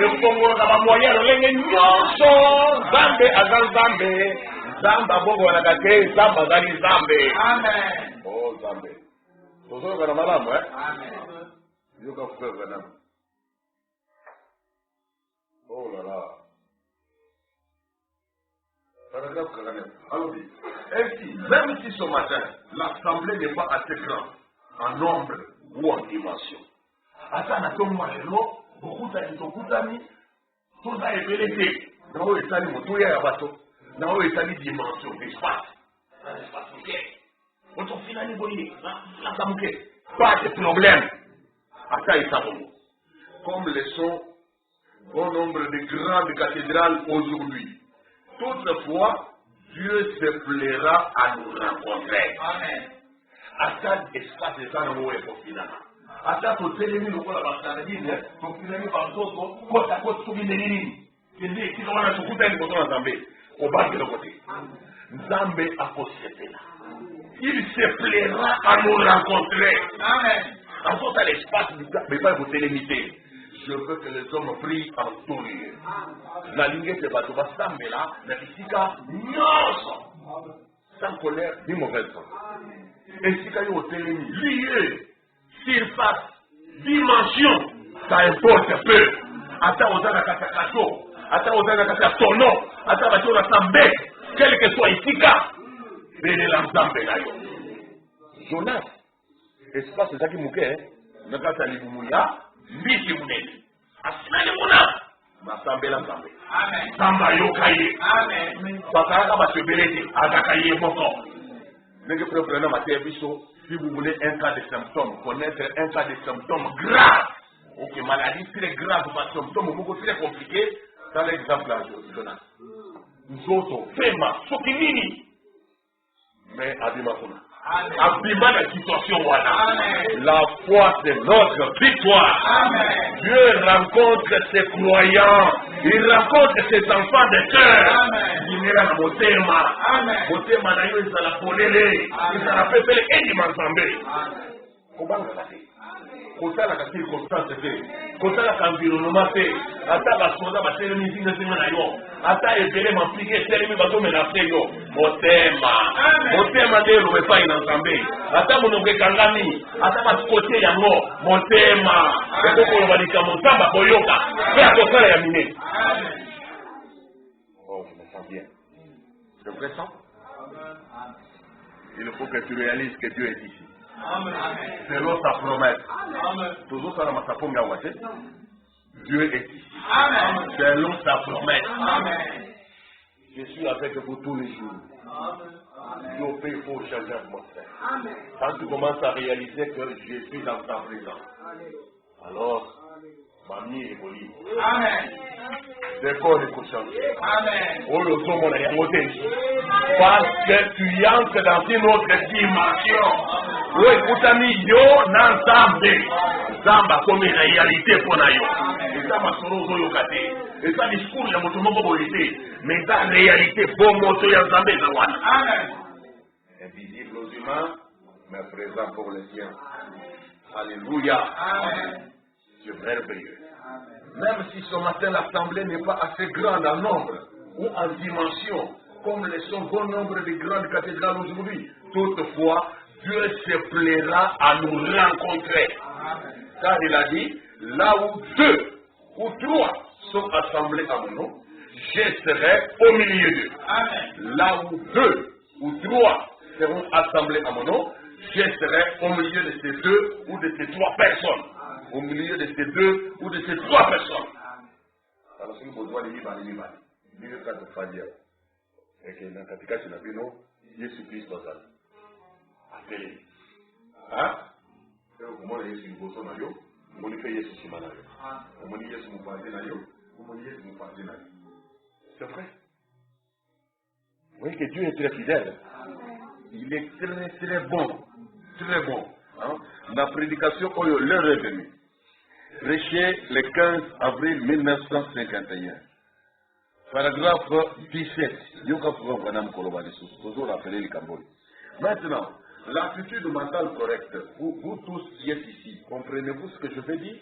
efongolaka bamoyen lolenge nyonso. Nzambe aza nzambe, nzambe abongolaka te, nzambe azali nzambe. Oh nzambe tozoyoka na malamu yoka frère Branham. Oh là là. Paragraphe 49. Alors dit, ainsi, même si ce matin, l'assemblée n'est pas assez grande en nombre ou en dimension. Ata na tomba lelo, bokutani tokutani, toza ebelete. Na oyo etali motoya ya bato, na oyo etali dimension, espace. Espace muke. Oto finali boye, na muke. Pas de problème. Ata esabomo. Comme le sont bon nombre de grandes cathédrales aujourd'hui. Toutefois, Dieu se plaira à nous rencontrer. Amen. Ata espace de ça nous est pour finalement. Ata to telemi lokola basanadine, to finali bazoto, kota kota tukinelini. Kende kikwana tukuta ni koto na Nzambe. Obaki de côté. Nzambe akosepela. Il se plaira à nous rencontrer. Amen. En tout cas, l'espace, mais pas vous télémiter. Je veux que les hommes prient en tout lieu. La ligne de bateau va s'amener là, mais ici, non, sans colère ni mauvaise pensée. Et si quand il y a télémi, lieu, surface, dimension, ça importe peu. Attends aux ânes à Katakato, attends aux ânes à Katatono, attends à Batio Rassambe, quel que soit ici, venez l'ensemble là. Jonas, espace, c'est ça qui mouquet, ne pas s'allier mouya. Mbisi munene asinani muna masambela nzambe samba yokaye bakaka basebelete azakaye moko ndenge preuve matin biso. Si vous voulez un cas de symptômes, connaître un cas de symptômes graves, ok, maladie très grave, pas symptômes beaucoup très compliqués, dans l'exemple là, Jonas nzoto fema soki nini mais abima kuna abima la situation wana. La foi c'est notre victoire. Amen. Dieu rencontre ses croyants, il rencontre ses enfants de cœur. Dinera na motema, motema na yo ezala polele, ezala pepele endima Nzambe. Kobanga kati kotala kati constance te, kotala environnement te, ata basoda batelemi nzinga nzinga na yo, ata ebele mapiki etelemi bazomena yo, motema motema nde eloba epai na Nzambe, ata monoko ekangami, ata bakote yango motema ekokoloba likambo Nzambe akoyoka mpe akosala ya minene. Oh, je me sens bien. C'est vrai ça? Il faut que tu réalises que Dieu est ici. Selon sa promesse. Toujours ça dans sa promesse. Dieu est ici. Selon sa promesse. Je suis avec vous tous les jours. Dieu fait pour changer l'atmosphère. Quand tu commences à réaliser que je suis dans ta présence, alors mamie évolue. Décor est changer. Parce que tu entres dans une autre dimension. Oui, écoutez, yo n'ensemble. Zamba comme réalité pour nayo. Et ça m'a sonné au yokaté. Et ça discours ya moto moko bolité. Mais ça réalité bon moto ya Zambé na wana. Invisible aux humains, mais présent pour les siens. Alléluia. Amen. C'est merveilleux. Même si ce matin l'assemblée n'est pas assez grande en nombre ou en dimension, comme le sont bon nombre de grandes cathédrales aujourd'hui, toutefois, Dieu se plaira à nous rencontrer. Car il a dit, là où 2 ou 3 sont assemblés à mon nom, je serai au milieu d'eux. Là où 2 ou 3 seront assemblés à mon nom, je serai au milieu de ces 2 ou de ces 3 personnes. Au milieu de ces 2 ou de ces 3 personnes. Alors, si vous voulez dire, il y a un cas de et que dans le cas de la vie, Jésus Christ dans sa vie. Hein? Comment est-ce que vous avez dit? Comment est-ce que vous avez dit? Comment est-ce que vous avez dit? Comment est-ce que vous avez dit? C'est vrai. Vous voyez que Dieu est très fidèle. Il est très très bon. Très bon. Hein? La prédication, l'heure est venue. Prêché le 15 avril 1951. Paragraphe 17. Maintenant, L'attitude mentale correcte, vous tous qui êtes ici, comprenez-vous ce que je veux dire?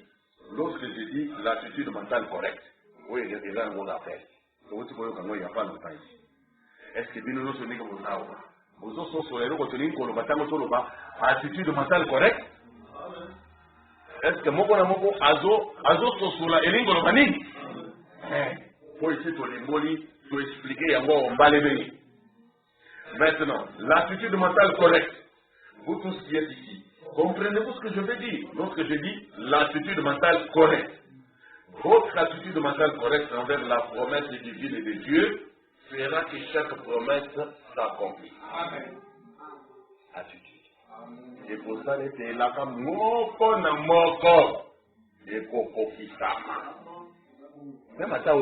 Lorsque je dis l'attitude mentale correcte, oui, il y a déjà un mot d'appel. Il n'y a pas longtemps ici. Est-ce que nous nous sommes comme ça? Vous autres, attitude mentale correcte? Est-ce que moko na moko azo sosola elingo lo banini? Faut ici to limboli to expliquer yango ombalebeni. Maintenant, l'attitude mentale correcte. Vous tous qui êtes ici, comprenez-vous ce que je veux dire? Lorsque je dis l'attitude mentale correcte, votre attitude mentale correcte envers la promesse divine et de Dieu fera que chaque promesse s'accomplit. Amen. Attitude. Et pour ça, c'est la femme moko na moko et kokokisama. Même à ça,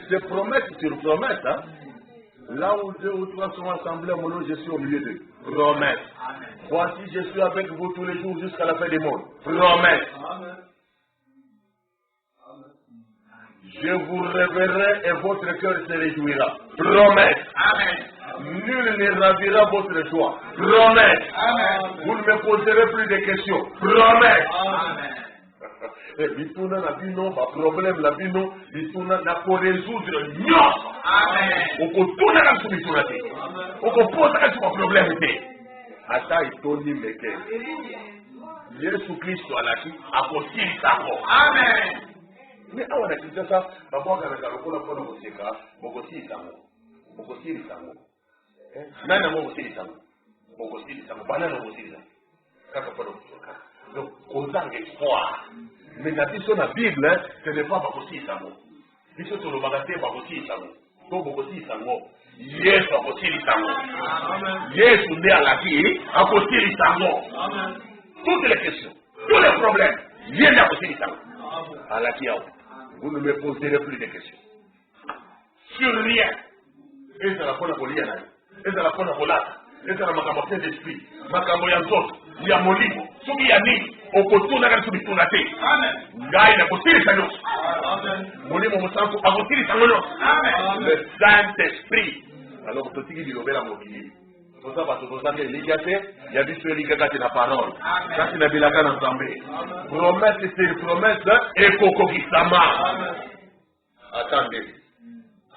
c'est promesse sur promesse. Hein? Là où 2 ou 3 sont assemblés, mon nom, je suis au milieu d'eux. Promesse. Amen. Voici, je suis avec vous tous les jours jusqu'à la fin du monde. Promesse. Amen. Je vous révérerai et votre cœur se réjouira. Promesse. Amen. Nul ne ravira votre joie. Promesse. Amen. Vous ne me poserez plus de questions. Promesse. Amen. Bituna na bino, ba problème la bino, bituna na ko résoudre nyonso. Amen. Oko tuna na subituna te. Oko posa ka tuba problème te. Ata itoni meke. Yesu Kristo alaki akosili sako. Amen. Mais awa na kisa sa, babo ka na lokola pona moseka, bokosili sango. Bokosili sango. Nana mo bokosili sango. Bokosili sango, banana bokosili sango. Kaka pona moseka. Donc, kozanga espoir. Mais la biso na Bible, ce n'est pas possible ça. Biso to lo bagate pas possible ça. To possible ça. Yesu pas possible ça. Yesu né à la vie, a possible ça. Amen. Toutes les questions, tous les problèmes, Yesu a possible ça. À la vie, vous ne me poserez plus de questions. Sur rien. Et ça la pona poliana. Et ça la pona polata. Et ça la makambo d'esprit. Makambo ya nzoto, ya molimo, subi ya nini. Okotuna kati subituna te. Amen. Ngai na kosiri sanyo. Amen. Molimo mosantu akosiri sanyo. Amen. Le Saint-Esprit. Alors totiki bilobela mobili. Toza bato tozanga elinga te, ya biso elinga kati na parole. Kati na bilaka na Nzambe. Promesse c'est promesse ekokokisama. Amen.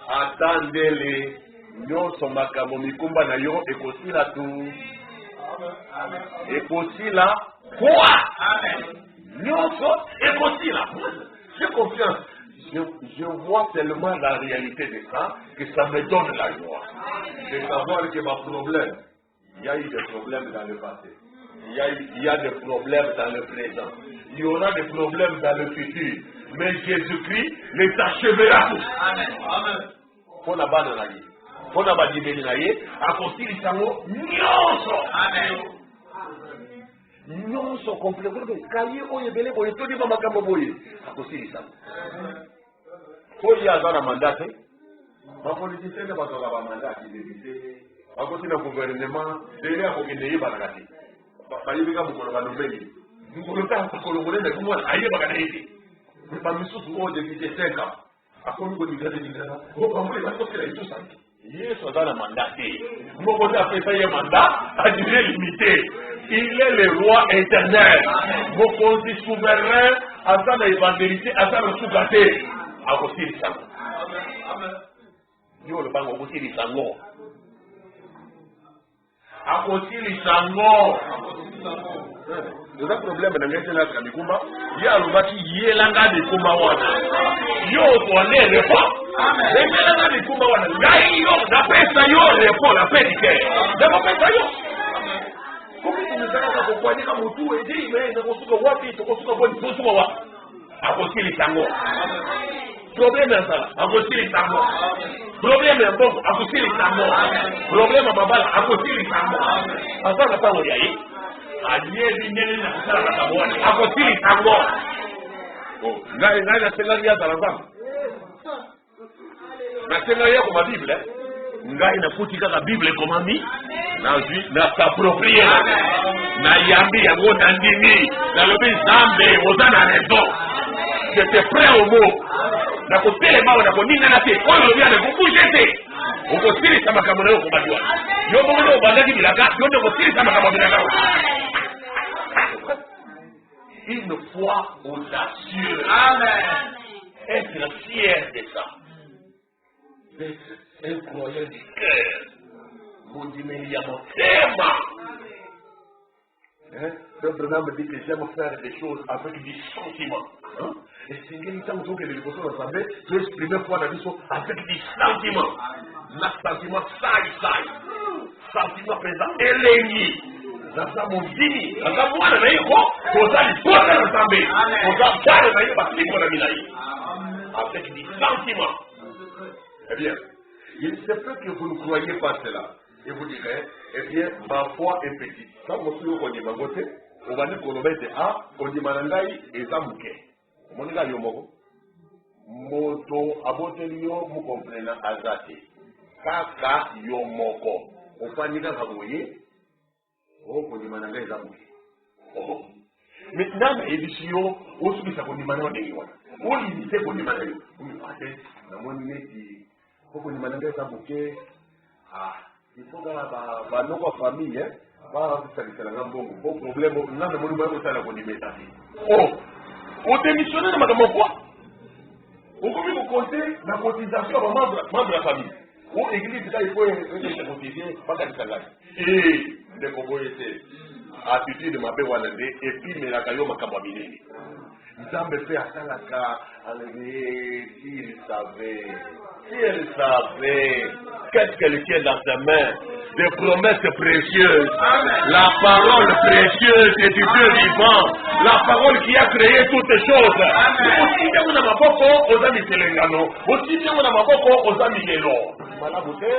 Attendez-les. Nyonso makambo mikumba na yo ekosila tu. Amen. Ekosila quoi? Amen. Nyonso ekosila. J'ai confiance. Je vois tellement la réalité de ça que ça me donne la joie de savoir que ma problème, il y a eu des problèmes dans le passé, il y a des problèmes dans le présent, il y aura des problèmes dans le futur, mais Jésus-Christ les achèvera tous. Amen. Amen. Pour la bande la vie. Pour la bande de la vie, à cause de ça, nyonso. Amen. Nyonso complètement. Kaye oye bele oye todi ba makambo boye. À cause de ça. Faut y avoir un mandat. Ma politicien ne va pas avoir un mandat qui député. À cause du gouvernement, c'est là qu'on est barakati. Parce que quand vous avez nommé, vous le temps pour le gouvernement, comment ailleurs barakati. Mais pas monsieur souvent député 5 ans. À cause du gouvernement, vous comprenez pas ce qu'il a tout ça. Yesu a un mandat. Mon côté a fait un mandat à durée limitée. Il est le roi éternel. Mon côté souverain à sa évangélité, à sa sougate. À côté de ça. Amen. Yo le bango côté de ça. À côté de ça. Le problème dans les gens qui Mikumba, il y a le bâti yelanga de Kumba wana. Yo to aller le pas. Amen. Les yelanga de Kumba wana. Ngai yo na pesa yo le pas la pedike. Demo pesa yo. Comment tu nous as pas kwa nika mutu edi mais na kosuka wapi to kosuka boni kosuka wa. À côté de ça. Problème est ça. À côté de ça. Problème est bon. À côté de ça. Problème à babala. À côté de ça. À ça na tango yayi. Aliyebi nene na kusala na kabwani akotili tango ngai na senga ya zalazama na senga ya kwa Bible ngai na kuti kaka Bible koma mi na s'approprier na yambi yango na ndimi na lobi Zambe ozana raison j'étais prêt au mot na kotelema na koninga na te oyo lobi na kukuja te okotili sama kamona yo kwa Une foi audacieuse. Amen. Être fier de ça. D'être un croyant du cœur. Le Brennan me dit que j'aime faire des choses avec du sentiment. Et c'est une chose que les personnes ensemble, tu exprimer foi dans vie avec du sentiment. Le sentiment saille. Sentiment présent, éleigné. Dans sa mondini, dans sa moine, dans sa avec du sentiment. Eh bien, il se peut que vous ne croyez pas cela. Et vous direz, eh bien, ma foi est petite. Quand vous suivez au Nimagote, on va dire qu'on va dire, on dit Manangai et Zamouke. On dit Yomoko. Moto abotelio mu comprena azate. Kaka Yomoko. On va dire Zamoye. On dit Manangai et Zamouke. Maintenant, l'édition, on se dit ça qu'on dit Manangai. On dit c'est qu'on dit Manangai. On dit Manangai et Zamouke. Il faut que la famille, pas bon problème, là, le monument est la on démissionne de madame quoi? On peut vous compter la cotisation aux membres de la famille. Ou l'église, il faut cotiser, pas de salaire. Et les Congo étaient attitude de ma béwanade, et puis, mais la caillou m'a cababine. Ils ont fait à Salaka, s'il savait, qu'est-ce qu'elle tient dans sa main? Des promesses précieuses. La parole précieuse et du Dieu vivant. La parole qui a créé toutes choses. Aussi bien on a ma coco aux amis Telengano. Aussi bien on a ma coco aux amis Yelo. La beauté,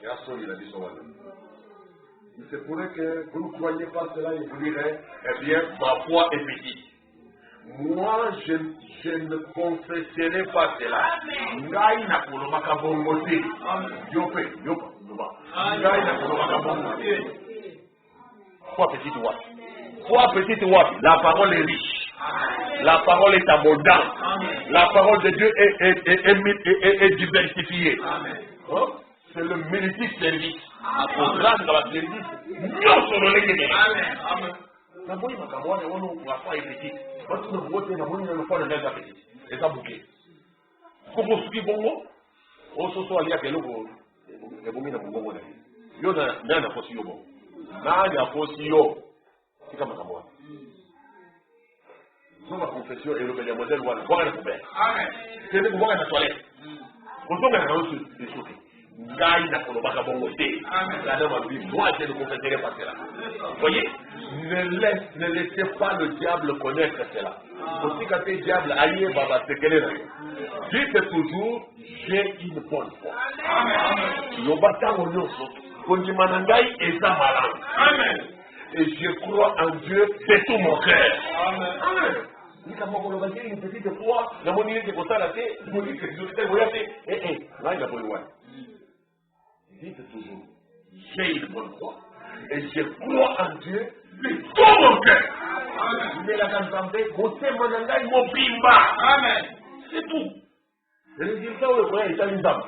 il a dit son nom. Il se pourrait que vous ne croyez pas cela et vous direz, eh bien, ma foi est petite. Moi, je ne confesserai pas cela. Ngai na kolomaka bongote. Yopa. Ngai na kolomaka bongote. Foi petite wapi. Foi petite wapi. La parole est riche. La parole est abondante. La parole de Dieu est diversifiée. C'est le multiple service. Au grâce de la service. Nous sommes les guéris. Amen. La bonne macamoine, on ne voit pas petite. Parce que vous votez la bonne macamoine, elle est petite. Et ça bouquet. Comme vous suivez bon mot, on se soit lié à quel mot. Et vous mettez un bon mot. Yo n'a pas si yo bon. N'a pas si yo. C'est comme macamoine. Nous, ma confession et le mademoiselle Ouane, voir la poubelle. C'est le pouvoir de la toilette. On tombe dans le des choses. Ngai na kolobaka bongo te. La dame a dit, moi je ne confesserai pas cela. Vous voyez, ne laissez pas le diable connaître cela. Aussi quand le diable aïe, baba, c'est quel est là. Dites toujours, j'ai une bonne foi. Yobata onyoso, kondimanangai et zamalan. Amen. Et je crois en Dieu de tout mon cœur. Amen. Une petite foi, la monnaie qui est pour ça, la tête, vous dites que vous voyez, là il a pas le droit. Dites toujours, j'ai une bonne foi et je crois en Dieu de tout mon cœur. Mais la cantambe, vous savez, mon bimba. Amen. C'est tout. Le résultat, vous voyez, il est une dame.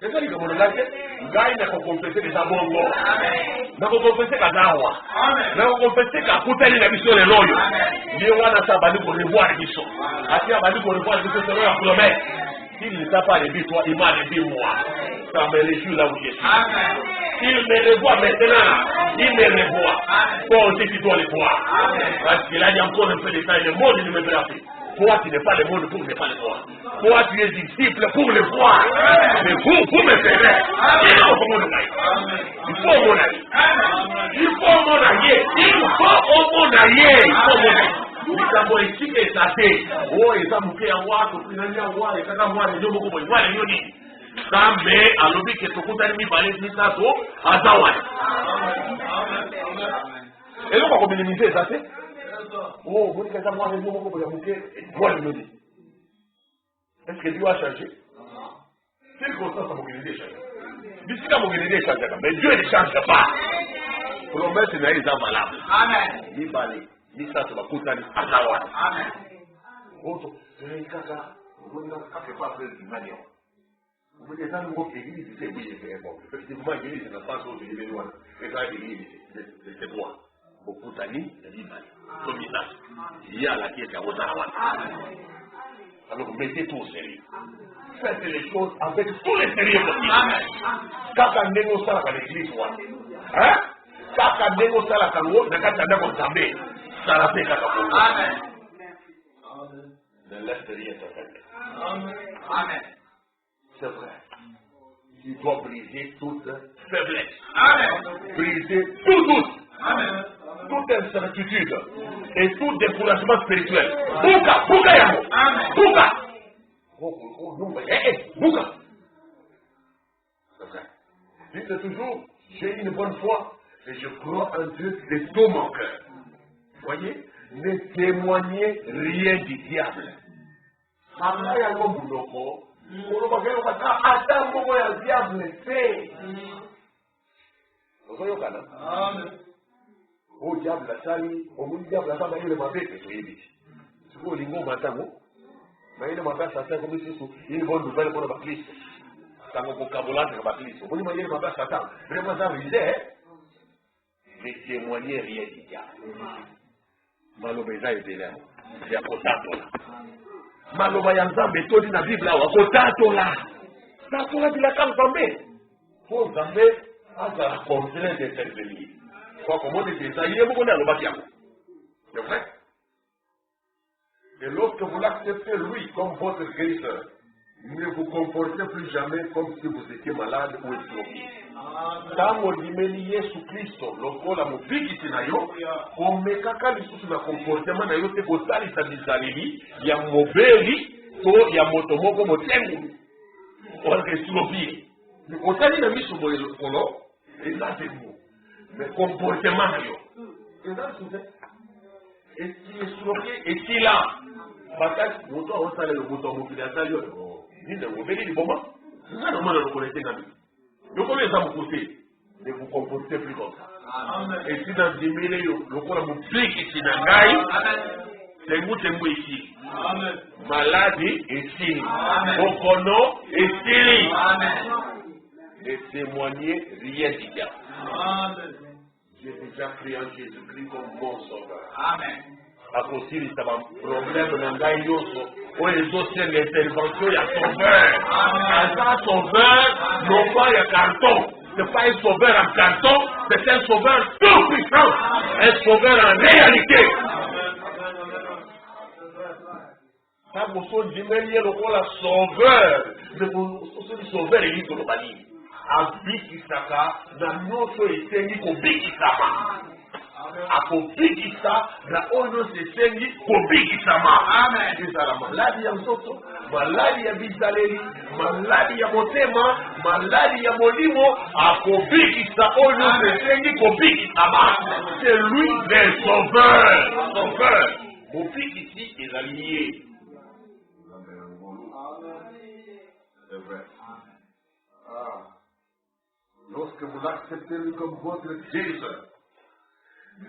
C'est ça, il y a mon langage. Gagne à confesser les abongos. Na confesser qu'à Dawa. Na confesser qu'à Koutali la mission de l'Oyo. Léwana Sabani pour revoir les missions. Atia Bani pour revoir les missions, c'est la promesse. S'il ne t'a pas les toi, il m'a les moi. Ça me réjouit là où je suis. S'il me revoit maintenant, il me revoit. Toi aussi, tu dois le voir. Parce qu'il a encore un peu de temps, le monde ne me verra plus. Toi, tu n'es pas le monde pour ne pas le voir. Toi, tu es disciple pour le voir. Mais vous me ferez. Il faut mon aïe. Il faut mon aïe. Il faut mon aïe. Il faut mon aïe. Likambo ekike esate o eza moke ya wato pinani ya wa ekaka mwana nyo moko boye mwana nyo nini Zambe alobi ke tokutani mibale misato aza wana eloko akominimize eza te o monika eza mwana nyo moko boye moke mwana nyo nini. Est-ce que Dieu a changé? Circonstance à Mokénédé change. Bisika Mokénédé change, mais Dieu ne change pas. Promesse n'est pas valable. Amen. Mibale. Misa to bakutani akawa. Amen. Oto, kaka, wona kaka pas faire du manion. Vous me dites, ça, nous, l'église, c'est oui, c'est bon. Effectivement, l'église, c'est dans le sens où je dis, et ça, l'église, c'est moi. Beaucoup d'années, il dit, comme il y a la qui est à Ottawa. Alors, mettez tout au sérieux. Faites les choses avec tout le sérieux possible. Quand on négocie à l'église, hein? Quand on négocie à la calme, n'a qu'à t'aider comme ça, mais ça l'a fait qu'à Amen. Ne laisse rien te faire. Amen. C'est vrai. Tu dois briser toute faiblesse. Amen. Briser tout doute. Amen. Toute incertitude et tout découragement spirituel. Bouka, bouka yamo. Amen. Bouka. Bouka. C'est vrai. Dites toujours, j'ai une bonne foi et je crois en Dieu de tout mon cœur. Voyez, ne témoignez rien du diable. Au diable la sali, au monde diable la sali, il m'a fait que tu es dit. Tu vois, il m'a fait mais il m'a fait ça comme si c'était une bonne nouvelle pour le Christ. Dans mon vocabulaire, c'est le Christ. Au monde, il m'a fait ça. Vraiment, ça me disait, ne témoignez rien du diable. Malobeza était là. Il y a Kotato. Maloba ya Nzambe, todi na Bible là, Kotato là. Tato là, il a quand Nzambe. Pour Nzambe, à la contrainte de cette vie. Quoi, comment on dit ça? Il est beaucoup dans le bâtiment. C'est vrai. Et lorsque vous l'acceptez, lui, comme votre guérisseur, ne vous comportez plus jamais comme si vous étiez malade ou estropié. Tango limeli Yesu Kristo lokola mubikisi na yo omekaka lisusu na comportement na yo te kosalisa bizaleli ya mobeli to ya moto moko motengu oyo estropié. Osali na miso boye lokolo eza te mo mais comportement na yo eza suze esi estropié esi la bakati moto osala yo moto mokili asali yo ninde mobeli liboma eza na mwana lokolo etenga donc, les hommes côté, ne vous comportez plus comme ça. Et si dans 10 000 le corps vous pique ici dans c'est vous ici. Maladie ici. Bokono ici. Et témoigner rien du diable. J'ai déjà crié en Jésus-Christ comme mon sauveur. Amen. À cause de ça, problème dans le yoso, où les autres l'intervention, il y a sauveur. Un sauveur, non pas il y a carton. Ce n'est pas un sauveur en carton, c'est un sauveur tout puissant. Un sauveur en réalité. Ça, vous savez, je vais dire le sauveur. Vous savez, sauveur, il dit que le bali. À Bikisaka, dans notre éternité, au Bikisaka. Akobikisa na ono sesengi kobikisama. Amen. Ezala maladi ya nzoto, maladi ya bizaleli, maladi ya motema, maladi ya molimo, akobikisa ono sesengi kobikisama. C'est lui le sauveur. Sauveur. Kobikisi est allié. C'est vrai. Lorsque vous l'acceptez comme votre guérisseur,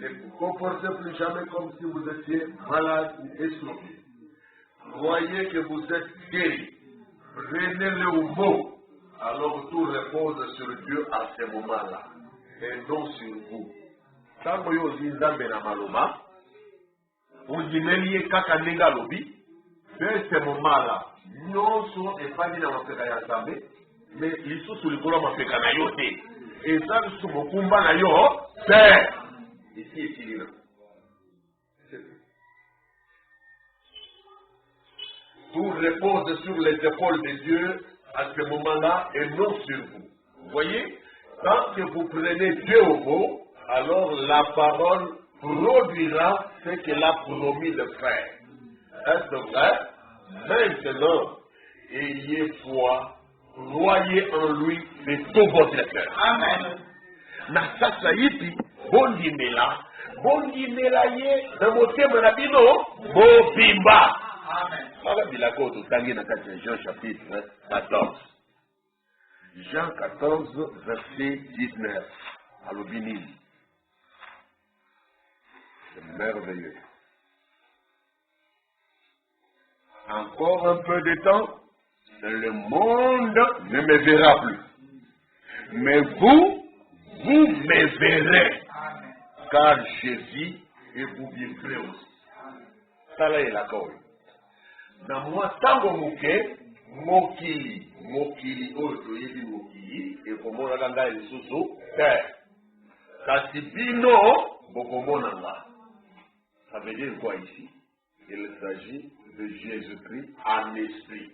ne vous comportez plus jamais comme si vous étiez malade ou estropié. Croyez que vous êtes guéri. Prenez-le au mot. Alors tout repose sur Dieu à ce moment-là. Et non sur vous. Tant que vous êtes dans le maloma, vous n'êtes kaka nenga lobi. Dès ce moment-là, non sont épargnés dans votre kaya mais ils sont sur le colon de la yoté. Et ça, sur mon combat, c'est ici et ici. Tout repose sur les épaules de Dieu à ce moment-là et non sur vous. Vous voyez, quand que vous prenez Dieu au mot, alors la parole produira ce qu'elle a promis de faire. Est-ce vrai? Maintenant, ayez foi, croyez en lui de tout votre cœur. Amen. Na sasa hivi bondimela ye na motema na bino bobimba. Amen. Maka bilako totangi na kati ya Jean chapitre 14. Jean 14 verset 19. Alobi nini? C'est merveilleux. Encore un peu de temps, le monde ne me verra plus. Mais vous me verrez. Car je vis et vous vivrez aussi. Ça là est la cause. Dans moi, tango muke, mokili, oyo yebi mokili, et comment on a gagné les sous terre. Kasi bino, bokomona nga. Ça veut dire quoi ici? Il s'agit de Jésus-Christ en esprit.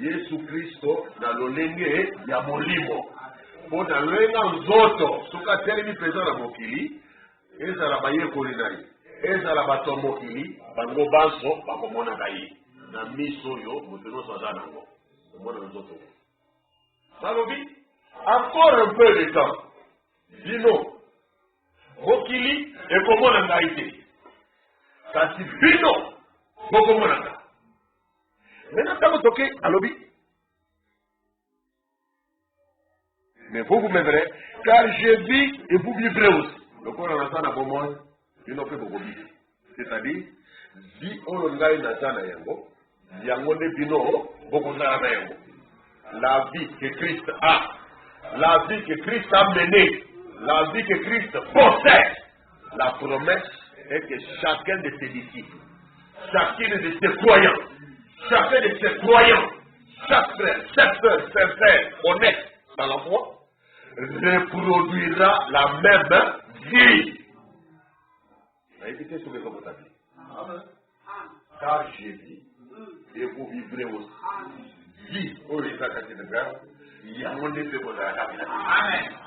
Jésus-Christ dans l'olenge ya molimo. Pour dans l'olenge nzoto, suka telemi présent na mokili, ezala bayekoli na ye. Ezala bato mokili, bango banso, bakomona kaye. Na miso yo, motono soza nango. Komona nzoto. Salobi, encore un peu de temps. Bino, mokili, ekomona ngai te. Kasi bino, bokomona nga. Maintenant, quand vous toquez, alobi. Mais vous me verrez, car je vis et vous vivrez aussi. Donc, on a un bon il n'a pas beaucoup vivre. C'est-à-dire, vie on a une atana yango, yango ne bino, beaucoup na yango. La vie que Christ a, la vie que Christ a menée, la vie que Christ possède, la promesse est que chacun de ses disciples, chacun de ses croyants, chacun de ses croyants, chaque frère, chaque soeur, honnête dans la foi, reproduira la même vie. Évitez ce que vous avez dit. Car j'ai dit, et vous vivrez aussi. Vie, au lieu de faire, il y a un monde de vous à la capitale.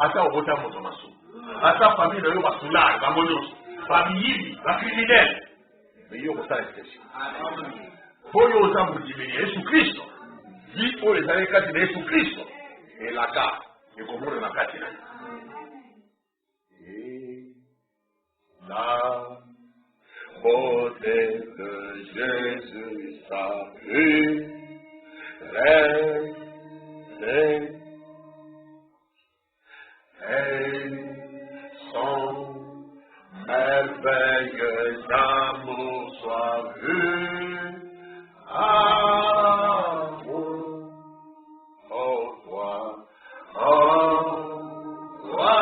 À ça, on va votre massou. À sa famille, il y a un soulard, un monos, famille, un criminel. Mais il y a un exception. Pour les gens vous dire, Jésus-Christ, vie pour les années 4 de Jésus-Christ, et la carte, et comment on a 4 et la beauté de Jésus, sa vue, reste, et son merveilleux amour soit vu. Amour, oh toi,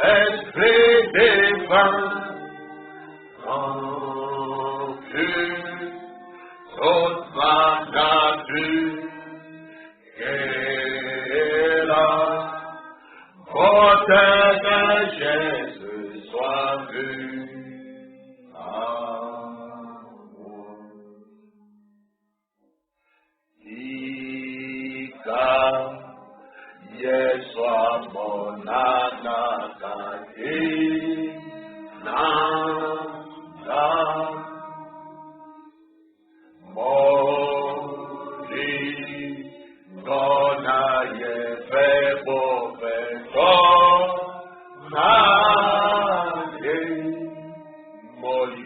esprit divin, en Dieu, toute ma nature, et la beauté de Jésus soit vue. Yeswa monana kati nanda mori gona yefe bofeto nande moli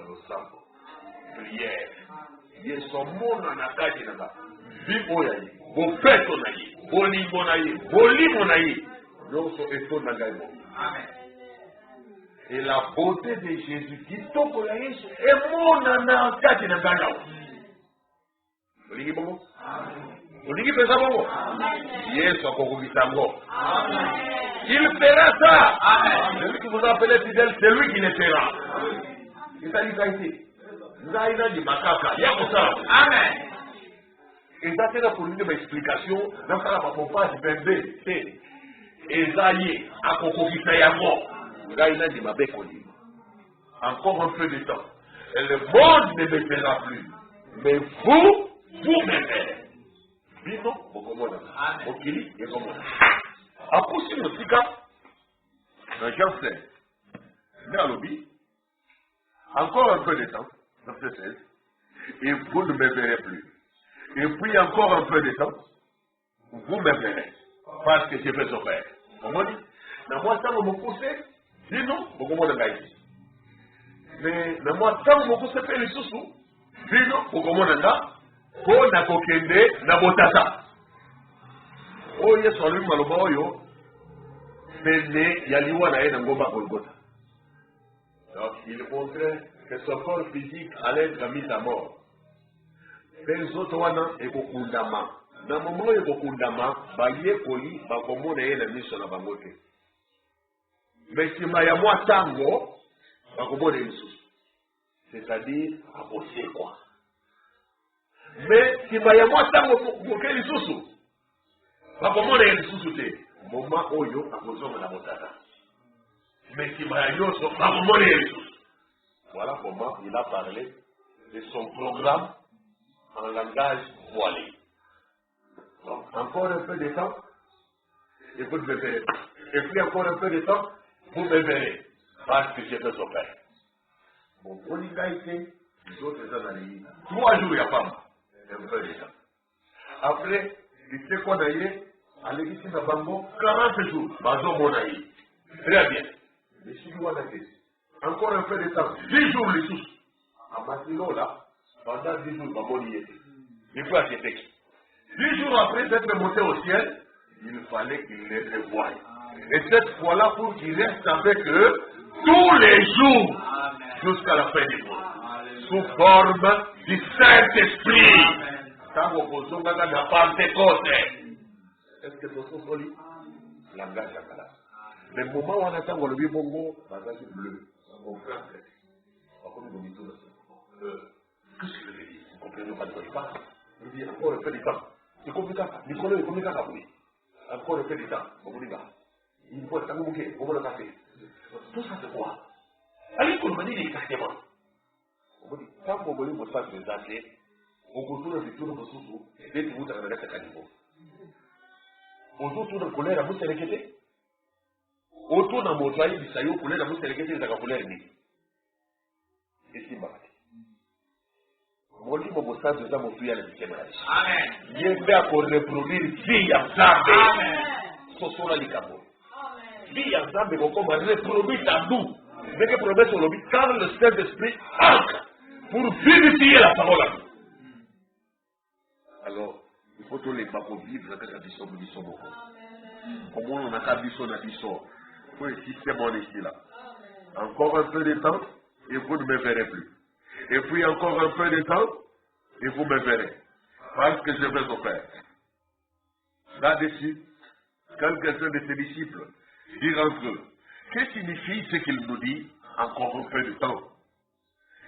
mosa prière. Yesomona na kati na ba. Bibo ya yi, bofeto na yi, bolingo na yi, bolimo na yi. Donc so eto na ngai mo. Amen. Et la beauté de Jésus qui toko ya Yesu emona na kati na ngai nawo. Bolingi bongo? Amen. Bolingi pesa bongo? Amen. Yesu akokubisa ngo. Amen. Il fera ça. Amen. Celui qui vous appelez fidèle, c'est lui qui le fera. C'est ça l'idée. Zaina di makaka yako sawa. Amen. Eza tena pour une explication na kala mapopa dipende te. Ezaye akokokisa yango. Zaina di mabeko li. Encore un peu de temps. Et le monde ne me verra plus. Mais vous me verrez. Bino bokomona. Okili yekomona. Akosi no tika. Na Jean 16. Na lobi. Encore un peu de temps. Verset 16. Et vous ne me verrez plus. Et puis encore un peu de temps. vous me verrez. Parce que je vais souffrir. Comment dit? Na moi, ça me pousse, dis-nous, vous comprenez ici. Mais na moi, ça me pousse, fait les sous-sous, dis-nous, vous comprenez là, pour na kokende, na botata. Oh, yes, on lui maloba oyo, mais yaliwa na ena ngomba Golgotha. Donc, il montrait que son corps physique allait être mis à mort. Les autres wana ekokundama. Na moment ekokundama, baye koli bakomona ye na miso na bango te. Mais nsima ya mwa tango bakomona ye lisusu. C'est-à-dire abose quoi. Mais nsima ya mwa tango moke lisusu bakomona ye lisusu te. Moment oyo akozonga na botata. Mais nsima ya nyonso bakomona ye lisusu. Voilà comment il a parlé de son programme en langage voilé. Donc, encore un peu de temps, et vous me verrez. Et puis encore un peu de temps, vous me verrez. Parce que j'ai fait son père. Bon, pour l'égalité, les autres analyses. 3 jours, il n'y a pas un peu de temps. Après, il sait qu'on a eu, à l'église de Bango, 40 jours. Bazo Monaï. Très bien. Mais si vous avez encore un peu de temps, 10 jours les tous. À Massino, là, pendant 10 jours, Babon y était. Il faut accepter. 10 jours après d'être monté au ciel, il fallait qu'il les revoie. Et cette fois-là, pour qu'il reste avec eux tous les jours, jusqu'à la fin du monde, sous forme du Saint-Esprit. Quand on pose la Pentecôte, est-ce que ce sont solides? Langage à la. Le moment où on attend le bongo, langage bleu. Mon frère, qu'est-ce qu'il veut dire? Vous comprenez pas de quoi il parle? Il dit encore un peu de temps. C'est compliqué. Nicolas est compliqué à vous. Encore un peu de temps. Il faut être un bouquet. Vous le café. Tout ça c'est quoi? Allez, vous me dites exactement. Vous dites, quand vous voulez vous faire des actes, vous continuez de tourner vos sous-sous, dès que vous avez un acte à niveau. Autour de la colère, vous serez inquiété. Autour de mon joyeux du saillot, colère, vous serez inquiété de la colère. Et c'est ma mon livre me montre déjà mon fils à la 10e année. Amen. Il est fait pour reproduire vie en Zambé. Ce sont là les cabots. Vie en Zambé, on commence à reproduire en nous. Mais que promesse sur l'objet, quand le Saint-Esprit entre pour vivifier la parole à nous. Alors, il faut que les babos vivent avec la vision de l'issue. Comment on a qu'à vision de l'issue? Il faut un système en ici là. Encore un peu de temps, et vous ne me verrez plus. Et puis encore un peu de temps, et vous me verrez. Parce que je vais au Père. Là-dessus, quelques-uns de ses disciples dirent entre eux, que signifie ce qu'il nous dit? Encore un peu de temps.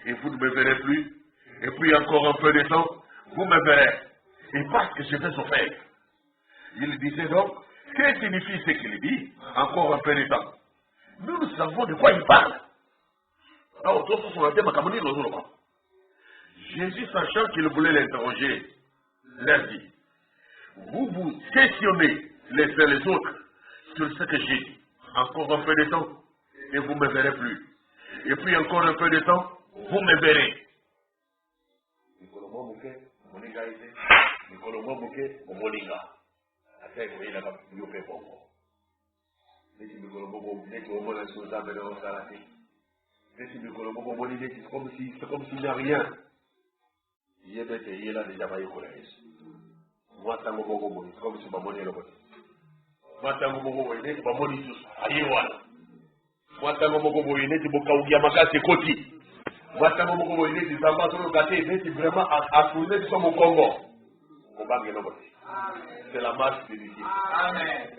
Et vous ne me verrez plus. Et puis encore un peu de temps, vous me verrez. Et parce que je vais au Père. Il disait donc, que signifie ce qu'il dit? Encore un peu de temps. Nous savons de quoi il parle. Jésus, sachant qu'il voulait l'interroger, leur dit, vous vous questionnez les uns les autres sur ce que j'ai dit. Encore un peu de temps, et vous ne me verrez plus. Et puis encore un peu de temps, vous me verrez. C'est comme s'il n'y a rien. Il est là déjà, moi, c'est comme si je le côté. Moi, c'est la marche des disciples.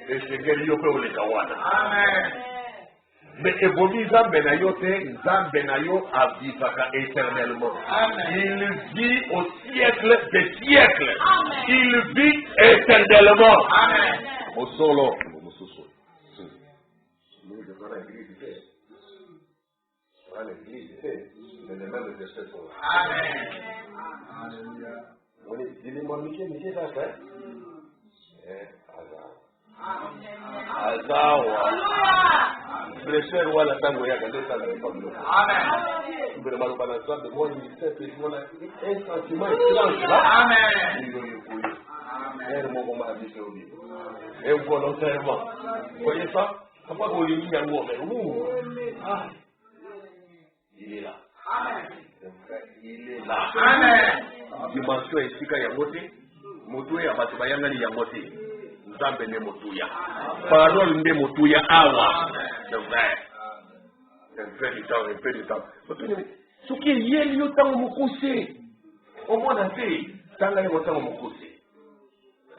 Et c'est guéri peut les kawana. Mais évolue Zambenayo a vivaka éternellement. Il vit au siècle des siècles. Il vit éternellement. Au solo. Nous devons l'église. L'église, mais les mêmes de ce soir. Alléluia. Dis-moi, Michel, ça fait? Azawa. Frère, voilà, tango ya gande ça la famille. Amen. Tu veux malheureusement de moi, il sait que on a un sentiment étrange là. Amen. Involontairement. Vous voyez ça? Papa Bolini Yango, mais où? Il est là. Il est là. Amen. Dimension esika Yangote, Motuya Batubayanga Yangote. Nzambe ne Motuya. Parole ne Motuya Awa. C'est vrai. Un peu de temps. Ce qui est lié au temps Mokuse. Au moins, on a fait. Tant qu'il y a au temps Mokuse.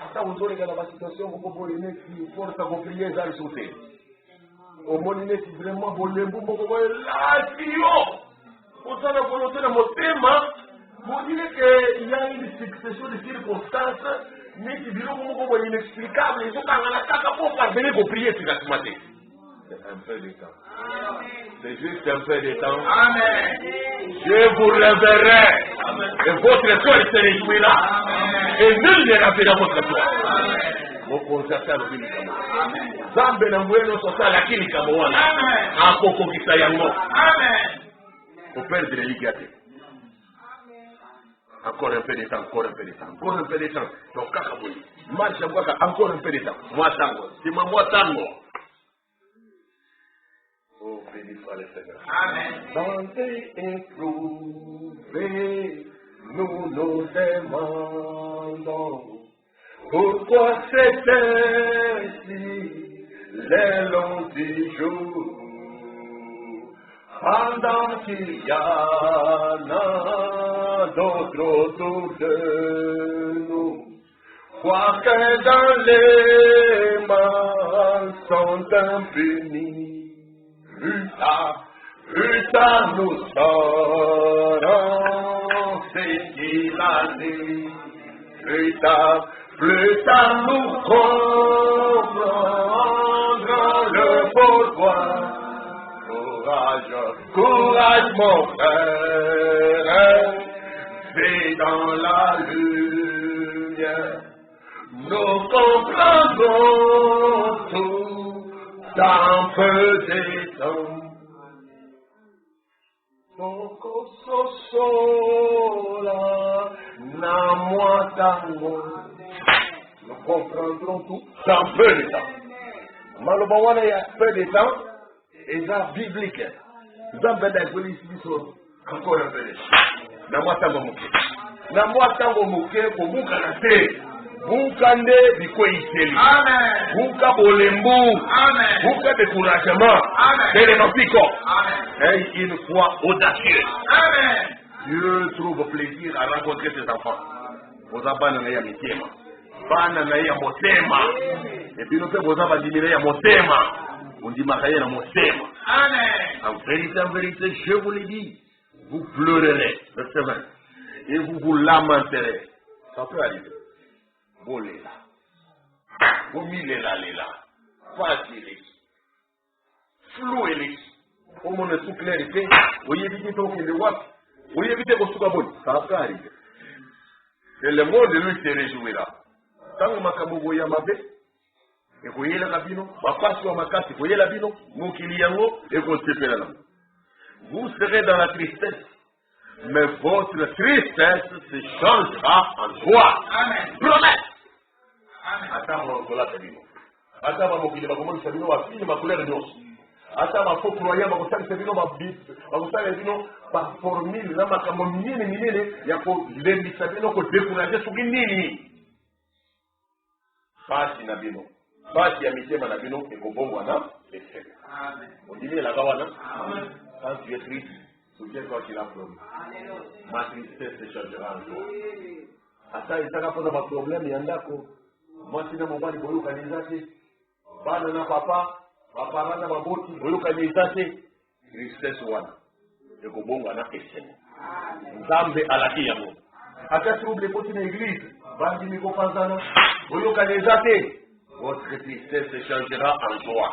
Ata uzuri kana basituation beaucoup ine qui force à prier za sauter. Au moins ine qui vraiment bolembu beaucoup la tio. Osana volonté de motema, vous dire que il y a une succession de circonstances mais qui diront beaucoup inexplicable, ils ont quand la caca pour parvenir à prier sur la matin. C'est un peu de temps. C'est juste un peu de temps. Amen. Je vous révérerai. Et votre cœur se réjouira. Et nul ne rappellera votre cœur. Mon concerté à l'obéi kamo. Zambe na mweno sosa lakini kamo wana. Akoko kisayango. Amen. Faut perdre les ligatés. Encore un peu de temps, encore un peu de temps, encore un peu de temps. Donc kakaboli. Marche encore un peu de temps. Moi tango. C'est moi tango. Oh, béni soit le Seigneur. Amen. Santé éprouvée, nous nous demandons pourquoi c'est ainsi les longs jours, pendant qu'il y en a d'autres autour de nous. Quoique dans les mains sont impunis. Plus tard nous saurons ce qu'il a dit. Plus tard nous comprendrons le pourquoi. Courage mon frère, vis dans la lumière. Nous comprendrons tout dans peu de temps. Nous comprendrons tout dans peu de temps. Malobawana, il y a peu de temps, et ça biblique. Encore un peu de temps. Namwa tango muke, kubuka na te. Bukande biko iseli. Amen. Buka bolembu. Amen. Buka découragement. Amen. Télénopico. Amen. Et une foi audacieuse. Amen. Dieu trouve plaisir à rencontrer ses enfants. Vous avez un mitema. Bana na ya motema. Et puis nous faisons un diminuer ya motema. On dit makaya na motema. Amen. En vérité, je vous le dis, vous pleurerez, verset 20, et vous vous lamenterez. Ça peut arriver. Vous l'êtes là. Vous m'illez là, facile. Flou et au monde tout clair et fait, vous y évitez ton qu'il est wap, vous y évitez vos soukabon. Ça peut arriver. Et le monde, lui, se réjouira. Tant que Makamogo Yamabe, et vous voyez la cabine, papa sur ma carte, vous voyez la bino, Moukiliango, et vous vous serez dans la tristesse, mais votre tristesse se changera en joie. Amen. Promesse. Amen. Attends, on va la cabine. Attends, on va comment ça vient, on va finir ma couleur de os. Attends, ma faux croyant, on va faire ça, on va faire par formule, là, ma camomine, il y a pour les misabino, pour décourager ce qui n'est. Fasi na bino. Fasi ya mitema na bino ekobongwa na effet. Amen. On dit la gawana. Amen. Quand tu es triste, souviens-toi qu'il a promis. Ma tristesse se changera en joie. Ata itaka pona ma problème yandako. Moi sina mobali boyo kanizate. Bana na papa na maboti boyo kanizate. Tristesse wana. Ekobongwa na effet. Nzambe alaki yango. Ata trouble poti na église. Bandi miko panzana. Votre tristesse se changera en joie.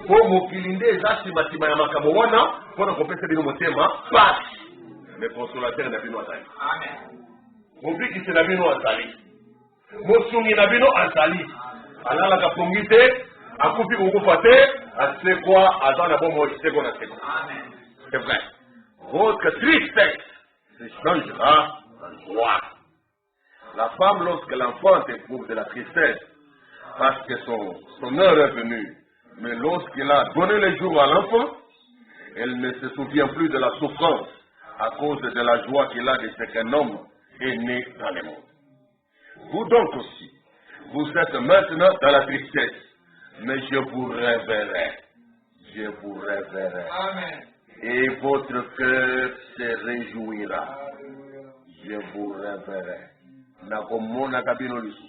Pour mokilinde zasi matima ya makamo wana, pour na kopesa bino motema, pas. Mais consolateur na bino azali. Amen. Mobiki se na bino azali. Mosungi na bino azali. Alala ka pongite, akufi kokufa te, asekwa azana bomo seko na seko. Amen. C'est vrai. Votre tristesse se changera en joie. La femme, lorsqu'elle enfante, éprouve de la tristesse parce que son heure est venue. Mais lorsqu'elle a donné le jour à l'enfant, elle ne se souvient plus de la souffrance à cause de la joie qu'il a de ce qu'un homme est né dans le monde. Vous donc aussi, vous êtes maintenant dans la tristesse, mais je vous réveillerai. Je vous réveillerai. Amen. Et votre cœur se réjouira. Je vous réveillerai. Nakomona kabino lisu.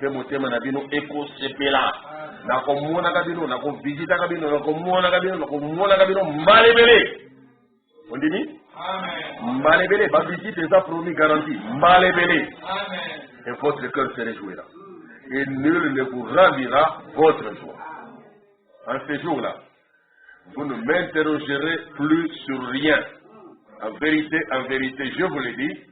Temotema nabino eko sepela. Nakomona kabino, nakovisita kabino, nakomona kabino, mbalebele. On dit? Amen. Mbalebele, ba visite est promis garantie. Mbalebele. Amen. Et votre cœur se réjouira. Et nul ne vous ravira votre joie. En ce jour-là, vous ne m'interrogerez plus sur rien. En vérité, je vous le dis,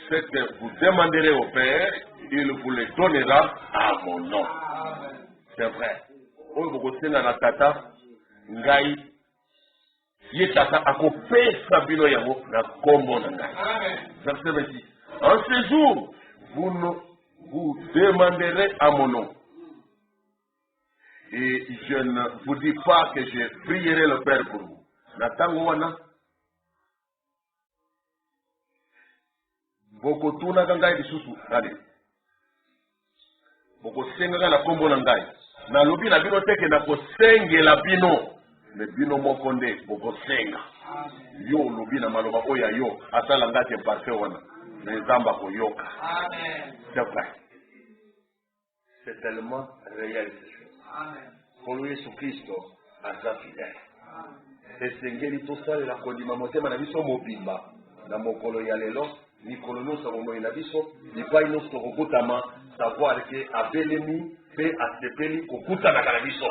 ce que vous demanderez au Père, il vous le donnera à mon nom. C'est vrai. Oyo bokosenga na tata, ngai, ye tata akopesa bino yango na kombo na ngai. Verset 26. En ce jour, vous demanderez à mon nom. Et je ne vous dis pas que je prierai le Père pour vous. Natango wana. Boko tuna ngai lisusu. Allez. Boko senga na kombo na ngai. Na lobi na bino teke na ko sengela bino. Me bino moko nde boko senga. Yo lobi na maloba oya yo asala ngati parfait wana. Na nzamba ko yoka. Amen. C'est vrai. C'est tellement réel. Pour Yesu Kristo aza fidèle. Esengeli tosalela kondima motema na biso mobimba na mokolo ya lelo mikolo nyonso bomoi na biso lipai nyonso tokokutama savoir ke abelemi mpe asepeli kokutanaka na biso.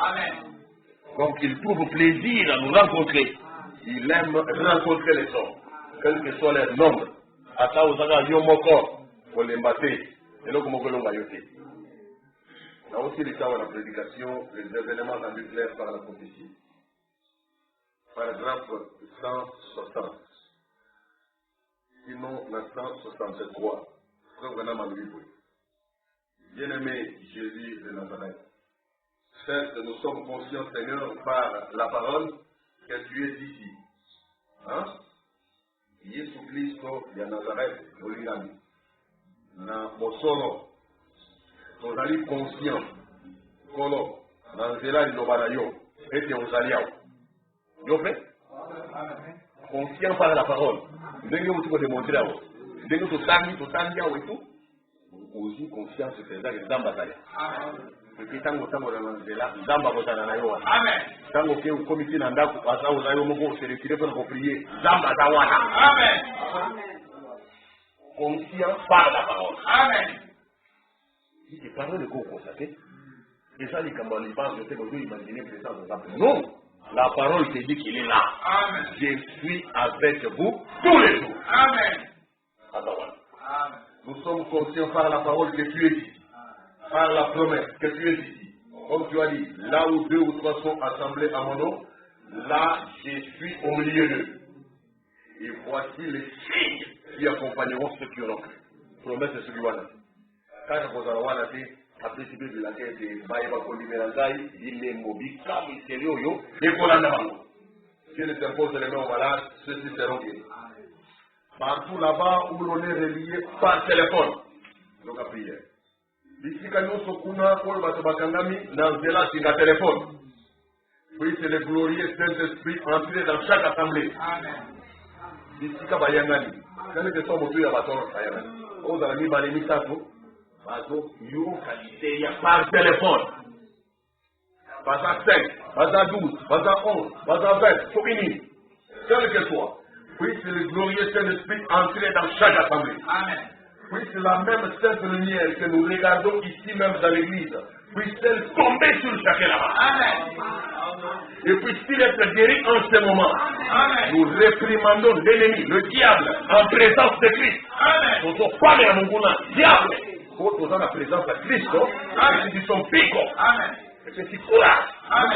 Donc il trouve plaisir à nous rencontrer. Il aime rencontrer les hommes, quel que soit leur nombre. Ata ozaka yo moko kolemba te eloko moko elonga yo te. On a aussi l'état de la prédication, les événements rendus clairs par la prophétie. Paragraphe 160. Sinon, la 163. Frère Branham en lui. Bien-aimé Jésus de Nazareth, certes, nous sommes conscients, Seigneur, par la parole, que tu es ici. Hein? Yesu Kristo de Nazareth, Olingami. Na Bosolo. Tozali conscient kolo na nzela liloba na yo ete ozali awa yo mpe conscient par la parole ndenge otuko démontrer awa ndenge totangi awa etu ozwi conscience ezaki nzambe azali epi ntango otambola na nzela nzambe akozala na yo wana ntango ke okomi ti na ndako aza oza yo moko oseretire mpona koprie nzambe aza wana conscient par la parole. Amen. Les paroles qu'on constate, et ça, les camarades, je sais que vous imaginez présent dans la non, la parole te dit qu'il est là. Amen. Je suis avec vous tous les jours. Amen. Amen. Nous sommes conscients par la parole que tu es ici, par la promesse que tu es ici. Comme tu as dit, là où 2 ou 3 sont assemblés à mon nom, là je suis au milieu d'eux. Et voici les signes qui accompagneront ceux qui auront cru. Promesse de celui-là. Quand vous allez voir la vie, après ce que vous avez dit, il est mobile, comme il s'est yo, et pour la navale. Si il s'impose les mains aux malades, ceux-ci seront guéris. Partout là-bas où l'on est relié par téléphone. Donc à prière. Ici, quand nous sommes dans le téléphone. Oui, c'est le glorieux Saint-Esprit entré dans chaque assemblée. Amen. Ici, quand vous avez dit, quand vous avez dit, vous qualité par téléphone. Pas à 5, pas à 12, pas à 11, pas à 20, faut finir. Quel que soit. Oui, c'est le glorieux Saint-Esprit entré dans chaque assemblée. Amen. Oui, c'est la même sainte lumière que nous regardons ici même dans l'église. Puisse-t-elle tomber sur chacun là-bas. Amen. Et puisse-t-il être guéri en ce moment. Amen. Nous réprimandons l'ennemi, le diable, en présence de Christ. Amen. Nous sommes pas à mon diable. Nous dans la présence de Christ, et nous sommes pico. Amen. Et c'est courage,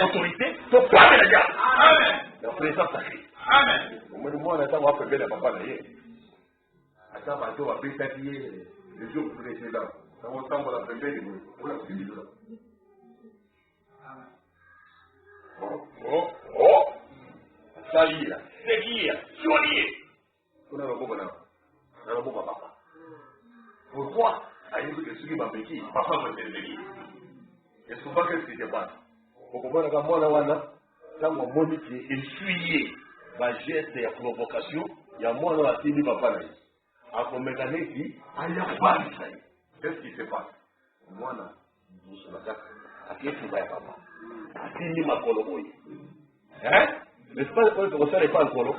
autorité, nous sommes pas le diable. Amen. La présence de Christ. Amen. Moi, on attend à faire la papa d'ailleurs. Attends, on va faire les jours précédents, dans le temps de la première église, on a fini de là. Ça y est, c'est qui est, joli. On a le beau bonheur, on a le beau papa. Pourquoi? Il y a des gens qui m'ont papa m'a dit. Et souvent, qu'est-ce qui se passe? Au moment où on a quand on monte essuyé ma geste et provocation, il y a moi là qui dit papa là. À mon mécanisme, il y a pas de ça. Qu'est-ce qui se passe? Moi là, je suis là. À qui est-ce que papa? À qui dit ma colonie? Hein? N'est-ce pas que ça n'est pas un colo?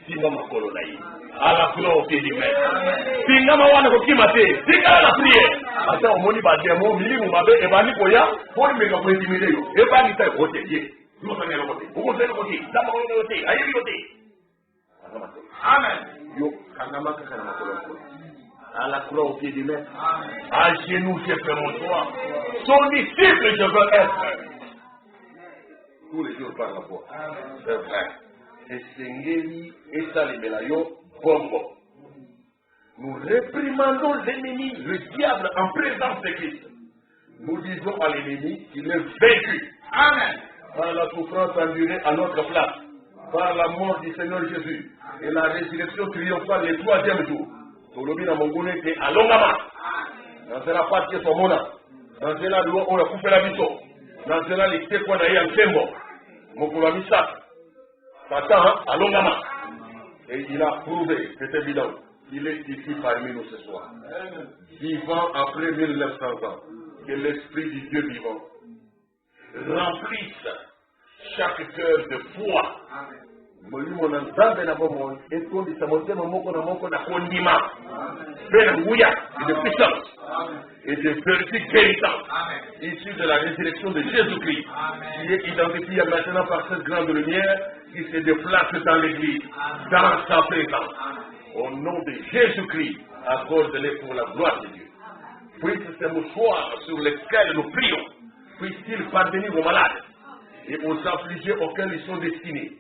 Si ma colonie. À la couleur au pied du maître. Si n'a pas de qui m'a fait, c'est qu'à la prière. Attends, on m'a dit, bah, des mots, on m'a fait, et bah, ni pour y a, pour me faire intimider, et pas ni faire voter. Nous sommes le côté. Vous avez le côté. D'abord le côté. Aïe le côté. Amen. Yo, kanama kanama koloko. À la croix au pied du maître. À genoux, j'ai fait mon choix. Son disciple, je veux être. Tous les jours par la voix. C'est vrai. Et Sengeli et Salimelayo, bombo. Nous réprimandons l'ennemi, le diable en présence de Christ. Nous disons à l'ennemi qu'il est vaincu. Amen. Par la souffrance endurée à notre place, par la mort du Seigneur Jésus et la résurrection triomphale le 3e jour. Tolobi na mongone te alongama. Dans la partie de Mona, dans la loi on a coupé la biso, dans la lecture qu'on a eu en Tembo, Mokulami Sak, Satan alongama. Et il a prouvé, c'est évident, qu'il est ici parmi nous ce soir. Vivant après 1900 ans, que l'Esprit du Dieu vivant remplisse chaque cœur de foi. Molimo na nzambe na bomo etondi samotema moko na kondima. Benouya et de puissance et de vérité véritable issue de la résurrection de Jésus-Christ qui est identifié maintenant par cette grande lumière qui se déplace dans l'église, dans sa présence. Au nom de Jésus-Christ, accorde-les pour la gloire de Dieu. Puisse ce mouchoir sur lesquels nous prions puisse-t-il parvenir aux malades et aux affligés auxquels ils sont destinés.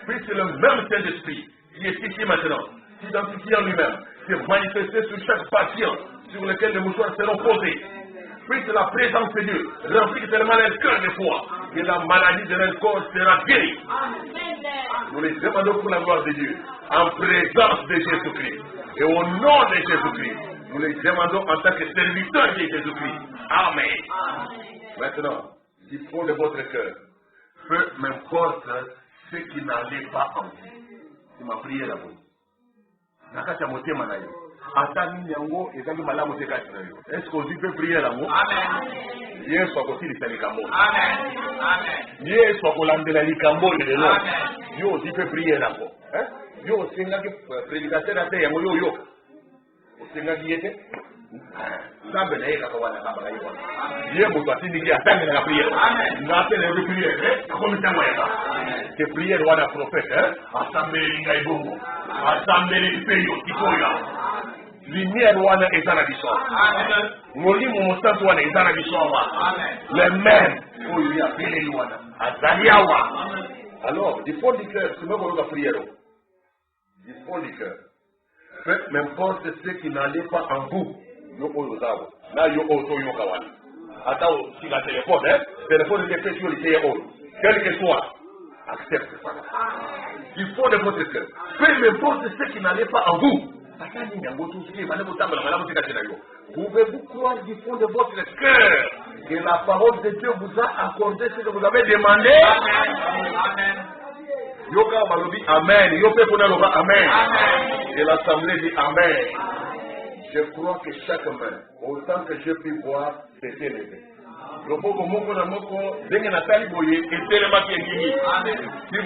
Puisse le même Saint-Esprit qui est ici maintenant s'identifier en lui-même, se manifester sur chaque patient sur lequel les mouchoirs seront posés. Puisse la présence de Dieu remplir tellement le cœur de foi que la maladie de leur corps sera guérie. Nous les demandons pour la gloire de Dieu en présence de Jésus-Christ et au nom de Jésus-Christ. Nous les demandons en tant que serviteurs de Jésus-Christ. Amen. Maintenant, du fond de votre cœur, peu m'importe ce qui n'allait pas en vous. C'est ma prière à vous. Nakacha motema na yo. Ata nini yango ezali malamu te kati na yo. Est-ce que vous pouvez prier yango? Amen. Yesu akosilisa likambo. Amen. Amen. Yesu akolandela likambo lelo. Amen. Yo aussi peut prier yango. Hein? Yo osengaki prédicateur ate yango yo yo. Osengaki yete. Nzambe na ye kaka wana kamba na ye wana. Ye moto atindiki atangi na prière. Amen. Ngate na prière. Comme ça moi ya. Que prière wana prophète hein. Asambeli ngai bongo. Asambeli peyo tikoya. Lumière wana ezana biso. Amen. Molimo mosantu wana ezana biso wa. Amen. Le même oyo ya pele wana. Azaliawa. Alors, du fond du cœur, c'est même la prière. Du fond du cœur. Faites n'importe ce qui n'allait pas en vous. Yo oyo zabo. Na yo oto yo kawani. Ata si la téléphone hein, téléphone de question le teye oyo. Quel que soit, accepte ça. Du fond de votre cœur. Faites n'importe ce qui n'allait pas en vous. Pouvez-vous croire du fond de votre cœur que la parole de Dieu vous a accordé ce que vous avez demandé? Amen. Yoka Malobi, Amen. Yope Ponaloba, Amen. Et l'assemblée dit Amen. Je crois que chaque main, autant que je puis voir, s'est élevée. Si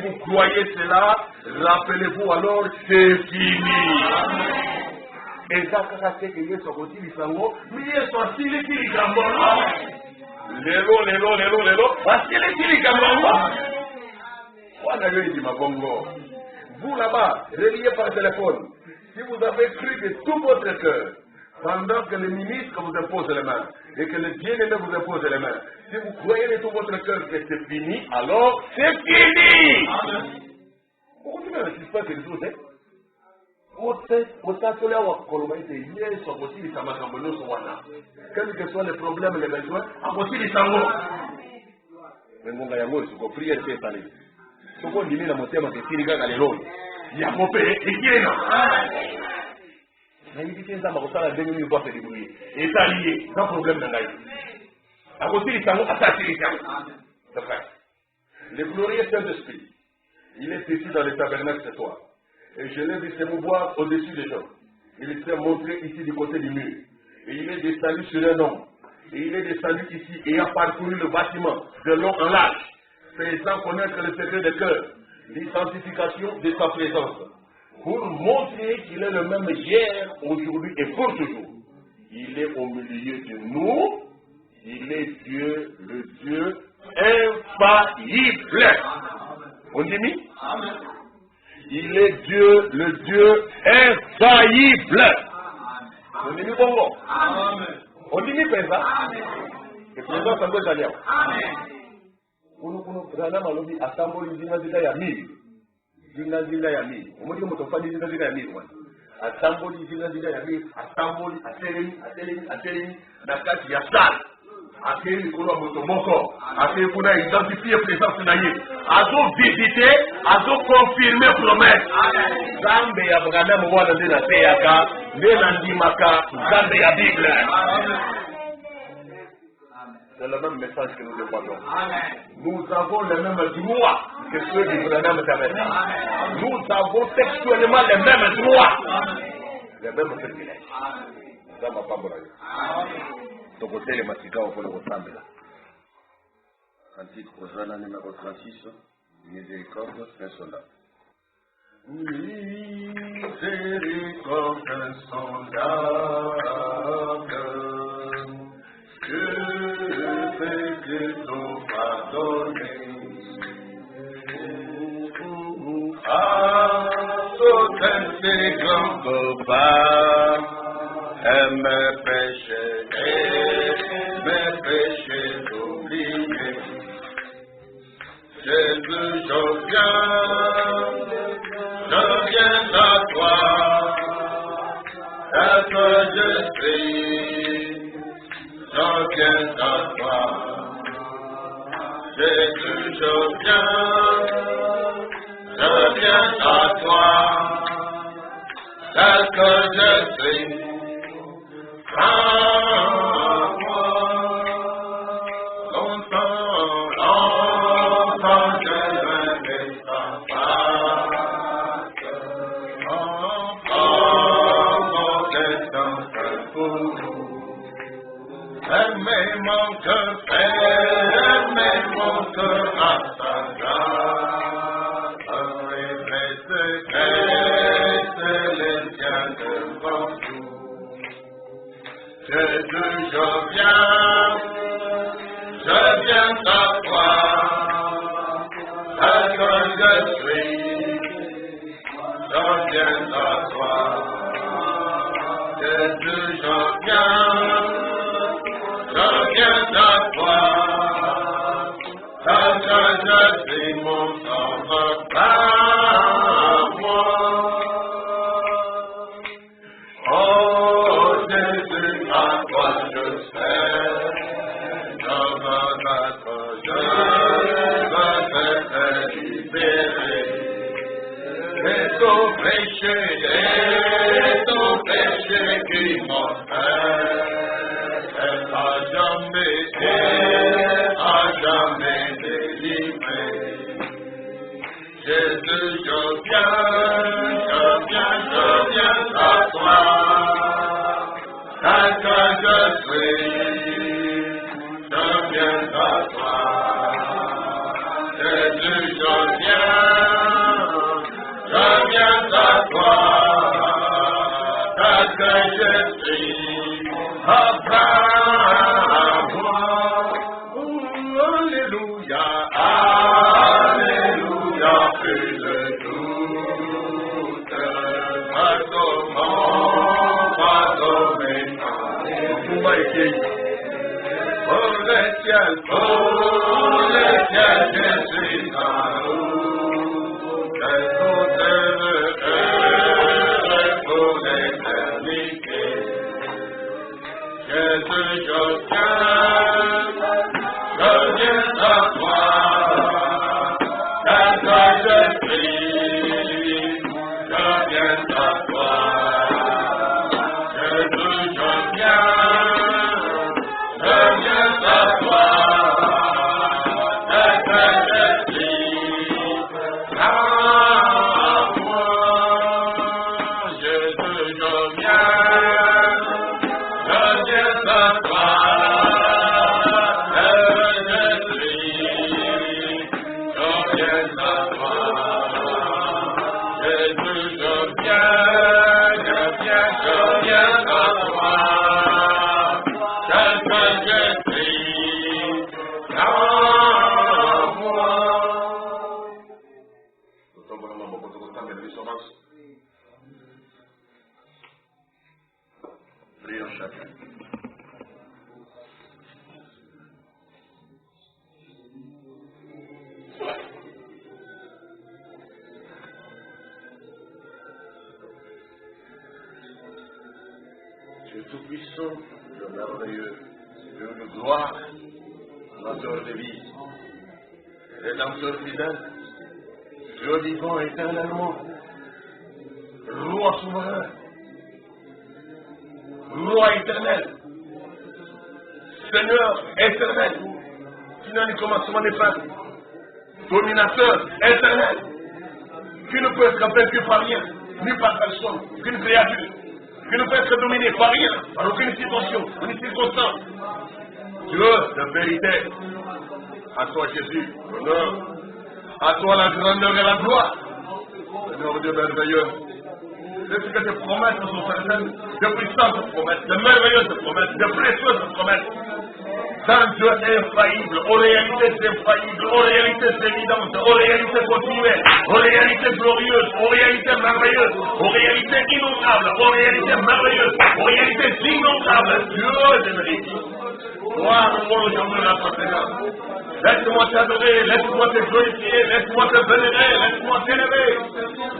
vous croyez cela, rappelez-vous alors, c'est fini. Et ça, c'est que Yesu a dit l'Isango, mais Yesu a dit l'Isango. Lelo, vous là-bas, relié par téléphone, si vous avez cru de tout votre cœur, pendant que le ministre vous impose les mains et que le bien-aimé vous impose les mains, si vous croyez de tout votre cœur que c'est fini, alors c'est fini. Pourquoi tu n'as pas quelque chose, hein? quels que soient les problèmes, les besoins, Mengonga yango siko prière pe tali. Soko ndimi na motema te tirika na lelo. Ya mope ekena. Na yiki tenza makosala 2000 fois pe dibouye. Et ça lié, sans problème na ngai. Akosiri sango asatiri sango. C'est vrai. Le glorieux Saint-Esprit, il est ici dans le tabernacle ce soir. Et je l'ai vu se mouvoir au-dessus des gens. Il s'est montré ici du côté du mur. Et il est descendu sur un homme. Et il est descendu ici et a parcouru le bâtiment de long en large, faisant connaître le secret de cœur, l'identification de sa présence, pour montrer qu'il est le même hier, aujourd'hui et pour toujours. Il est au milieu de nous, il est Dieu, le Dieu infaillible. On dit mi? Il est Dieu, le Dieu infaillible. On dit mi bongo? On dit mi pensa? Et présent ça doit aller. Kuno rana malobi asamboli zina ya mili. Zina ya mili. Omodi motofani zina ya mili wana. Asamboli zina ya mili, asamboli atelemi na kati ya sala. Akeli kuna moto moko, akeli kuna identifier présence na ye. Azo visiter, azo confirmer promesse. Zambe ya Abraham wana ndena teyaka, ndena ndimaka, zambe ya Bible. C'est le même message que nous défendons. Nous avons le même droit que ceux d'Abraham Tabernacle. Nous avons textuellement les mêmes droits. Les mêmes privilèges. Ça m'a pas brûlé. Tokotele masika au polo kosambela. Cantique Hosanna numéro 36, miséricorde insondable. Miséricorde insondable, que fait ton pardonner. Ah, sauter tes grands copains, mes péchés oubliés. Jésus, je viens à toi, tel que je suis, je viens à toi. Jésus, je viens à toi, tel que je suis. Jésus, je viens à toi. Quand je prie, je viens à toi. Jésus, je viens à toi. Quand je prie, à moi. Jésus, je viens à toi. Prions chacun. Dieu tout-puissant, Dieu merveilleux, Dieu de gloire, Créateur de vie, Rédempteur fidèle, Dieu vivant éternellement, Roi souverain, Roi éternel, Seigneur éternel, qui n'a ni commencement ni fin, dominateur éternel, qui ne peut être vaincu par rien, ni par personne, qu'une créature, qui ne peut être dominé par rien, par aucune situation, ni circonstance. Dieu de vérité, à toi Jésus, l'honneur, à toi la grandeur et la gloire, Seigneur Dieu merveilleux. C'est ce que tes promesses sont certaines, de puissantes promesses, de merveilleuses promesses, de précieuses promesses. D'un Dieu infaillible, aux réalités infaillibles, aux réalités évidentes, aux réalités continuelles, aux réalités glorieuses, aux réalités merveilleuses, aux réalités innombrables, aux réalités merveilleuses, aux réalités innombrables. Dieu de vérité. Gloire au monde aujourd'hui à toi, Seigneur. Laisse-moi t'adorer, laisse-moi te glorifier, laisse-moi te vénérer, laisse-moi t'élever.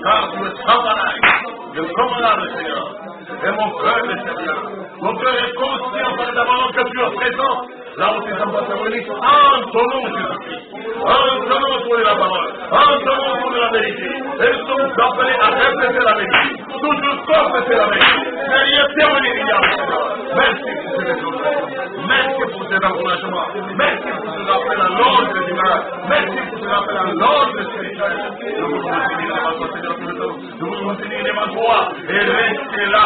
Car tu es sans pareil. Je commande le Seigneur. Et mon cœur le Seigneur. Mon cœur est conscient par d'abord que tu es présent. Là où tes enfants se réunissent, en ton nom, Jésus-Christ. En ton nom, pour la parole. En ton nom, pour la vérité. Et nous sommes appelés à répéter la vérité. Toujours confesser la vérité. Seigneur, témoigner l'ignorance, Seigneur. Merci pour ces déclarations. Merci pour ces encouragements. Merci pour ce rappel à l'ordre divin. Merci pour ce rappel à l'ordre spirituel. Nous voulons vous bénir devant toi, Seigneur, tout le temps. Nous voulons vous bénir devant toi. Et restez là,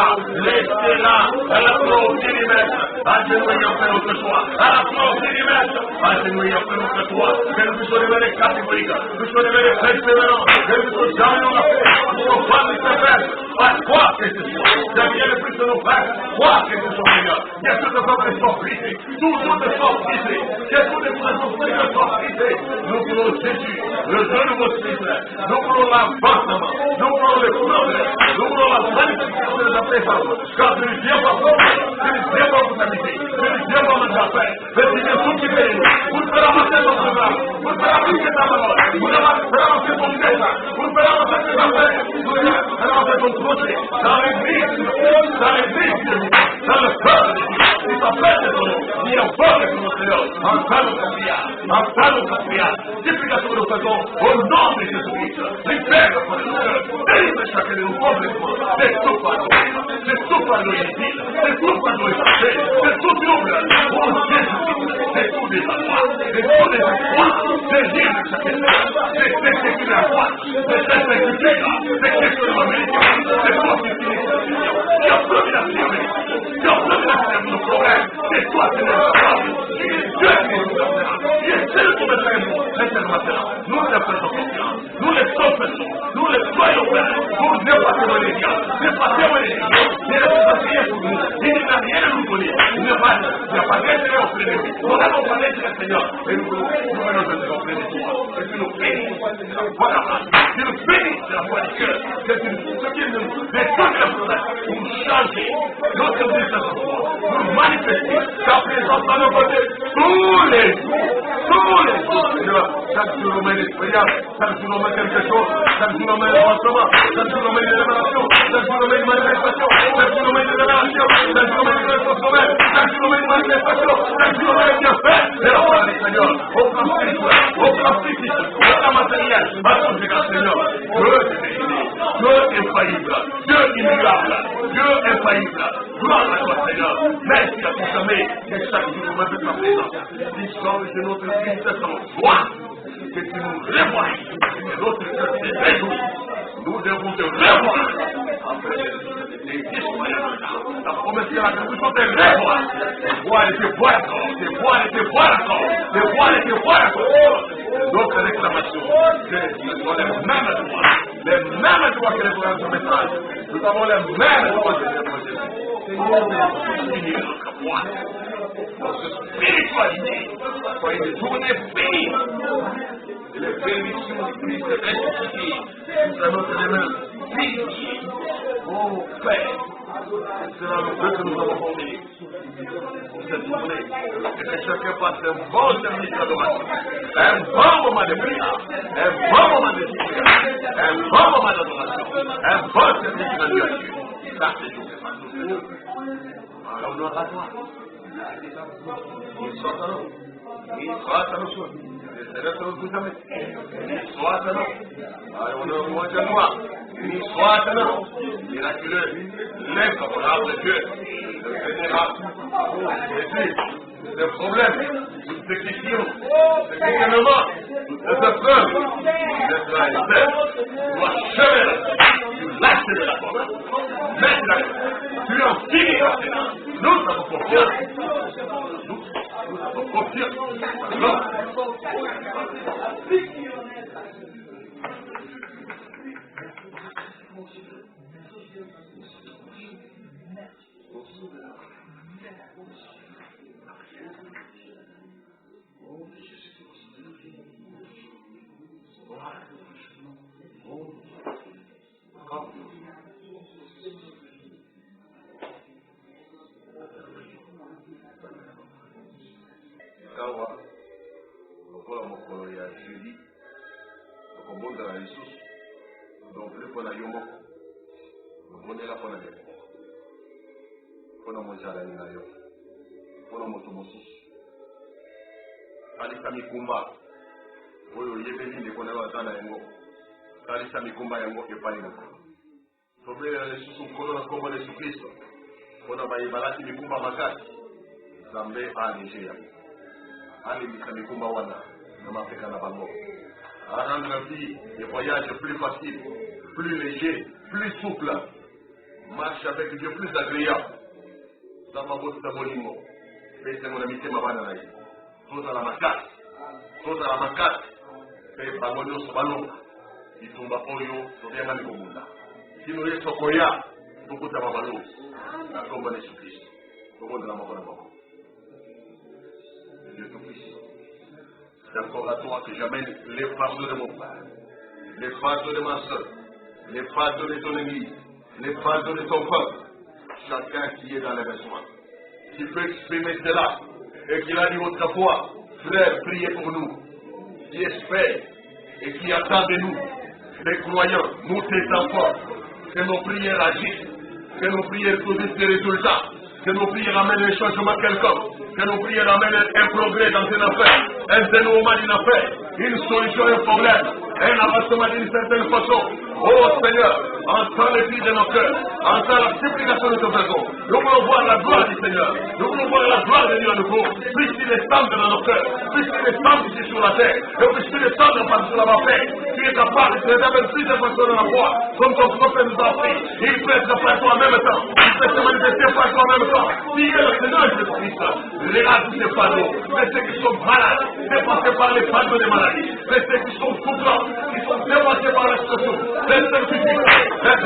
à la croix du maître. Agenouillant fait notre choix. À la croix du maître. Agenouillant fait notre choix. Que nous puissions devenir catégoriques. Que nous puissions devenir persévérants. Que nous puissions jamais nous la faire. Nous ne pas nous faire. À quoi que ce soit. Derrière le plus de nos frères. Quoi que ce soit, Seigneur. Que tous les peuples soient brisés. Toujours de soient brisés. Que tous les frères soient brisés. Nous voulons Jésus, le jeune de votre Fils. Nous voulons l'avancement. Nous voulons le progrès. Nous voulons la magnification de la présence. Car tu ne viens pas pour nous. Tu ne viens pas pour t'habiter. Tu ne viens pas pour nous faire. Tu viens tout qui fait. Vous ne ferez avancer votre âme. Vous ne ferez avancer ta parole. Vous ne ferez avancer ton message. Vous ne ferez avancer tes affaires. Vous ne ferez avancer ton projet. Dans l'église, dans le cœur de Dieu. Il s'appelle de ton nom. Il envoie de ton Seigneur. En salut prière. Supplication que nous faisons au nom de Jésus-Christ. Libère notre cœur. Délivre chacun de nous complètement. C'est tout par nous. C'est tout par nous inutiles. C'est tout par nous effacés. C'est tout double. Pour Jésus-Christ. C'est tout des espoirs. C'est tout des espoirs. C'est libre chacun. C'est ce qui la foi. C'est ce qui fait. C'est ce que nous méritons. C'est toi qui finis cette mission. Tu as promis la prière. Tu as promis la prière de nos problèmes. C'est toi qui nous as tu es Dieu qui nous a fait. Tu es seul pour mettre un mot. Nous les faisons confiance. Nous les confessons. Nous les croyons faire. Pour ne pas témoigner les gars. Ne pas témoigner les gars. Ne pas rien pour nous. Il n'a rien à nous donner. Il n'y a pas d'intérêt auprès de lui. Nous n'avons pas d'intérêt, Seigneur. Et nous venons de nous auprès de toi. Et tu nous bénis. Voilà. Tu nous bénis de la foi du cœur. Ce qui nous détourne la promesse pour changer notre vie de foi. Pour manifester ta présence dans nos côtés tous les jours. Seigneur, chaque jour nous met l'expérience, chaque jour nous met quelque chose, chaque jour nous met l'avancement, chaque jour nous met une révélation, chaque jour nous met une manifestation, chaque jour nous met une révélation, chaque jour nous met une révélation, chaque jour Seigneur. Merci à consommer que chaque jour nous met ta présence. L'histoire de notre tristesse en joie. Que tu nous revoies. Et notre cœur se réjouit. Nous devons te revoir. Après la promesse de la Constitution te revoir. Te voir et te voir encore. Te voir et te voir encore. Te voir et te voir encore. Notre réclamation, ce sont les mêmes droits. Les mêmes droits que les droits de ce message. Nous avons les mêmes droits que les droits de ce message. Nous finir notre foi. Notre spiritualité. Soit une journée finie. Et les bénédictions du Christ ressuscité. Nous allons te les mêmes piliers. Oh Père. C'est là le que nous avons formé pour cette journée. Et que chacun passe un bon service d'adoration, un bon moment de prière, un bon moment de prière, un bon moment d'adoration, un bon service de Dieu. Ça, c'est tout ce que nous faisons. Alors, nous à toi. Il soit à nous. Il soit à nous. Il soit à nous. Alors, on a moins de moi. Il soit à nous. Miraculeux. L'infavorable de Dieu. Le vénérable. Jésus. Le problème. Toute cette question. Ce questionnement. Toute cette épreuve. Cette réalité. Tu dois chever. Tu lâches de la porte. Maintenant. Tu en finis. Nous avons confiance. Nous avons confiance. Non. Kawa, lokola mokolo ya jeudi, okobondela lisusu, donc mpona yo moko, obondela mpona lelo, mpona mozalani na yo, mpona moto mosusu. Salisa mikumba, oyo oyebeli ndeko na yo aza na yango, salisa mikumba yango epai moko. Tobela lisusu nkolo na kombo na Yesu Kristo, mpona bayebalaki mikumba makasi, Nzambe alege yango. Alimisa mikumba wana na mapeka na bango. À rendre la vie, les voyages plus faciles, plus légers, plus souples. Marche avec Dieu plus agréable. Zamabo Sabolimo. Fais mon amitié ma bana naï. Chose à la macate. Chose à la macate. Fais bagono sobalonga. Itumba oyo, sobianga mikobunda. Sino ye sokoya, tukuta mabalo. La comba de Jésus-Christ. Pour de la mort. Dieu Tout-Puissant. C'est encore à toi que j'amène les fardeaux de mon frère, les fardeaux de ma soeur, les fardeaux de ton église, les fardeaux de ton peuple. Chacun qui est dans les besoins. Qui peut exprimer cela et qui a dit autrefois, frère, priez pour nous, qui espère et qui attend de nous, les croyants, nous tes enfants, que nos prières agissent, que nos prières produisent des résultats, que nos prières amènent un changement quelconque, que nos prières amènent un progrès dans une affaire, un dénouement d'une affaire, une solution à un problème, un avancement d'une certaine façon. Oh Seigneur, entends les cris de nos cœurs, entends la supplication de ton pardon. Nous voulons voir la gloire du Seigneur, nous voulons voir la gloire de Dieu à nouveau. Puisse-t-il descendre dans nos cœurs, puisse-t-il descendre ici sur la terre, et puisse-t-il descendre par sur la paix. Tu es capable de te révéler plus de façon dans la foi, comme ton prophète nous a appris. Il peut être partout en même temps, il peut se manifester partout en même temps. Si il est le Seigneur Jésus-Christ, regarde tous ces fardeaux, mais ceux qui sont malades, dépassés par les fardeaux des maladies, mais ceux qui sont souffrants, qui sont dépassés par la situation, les certitudes, les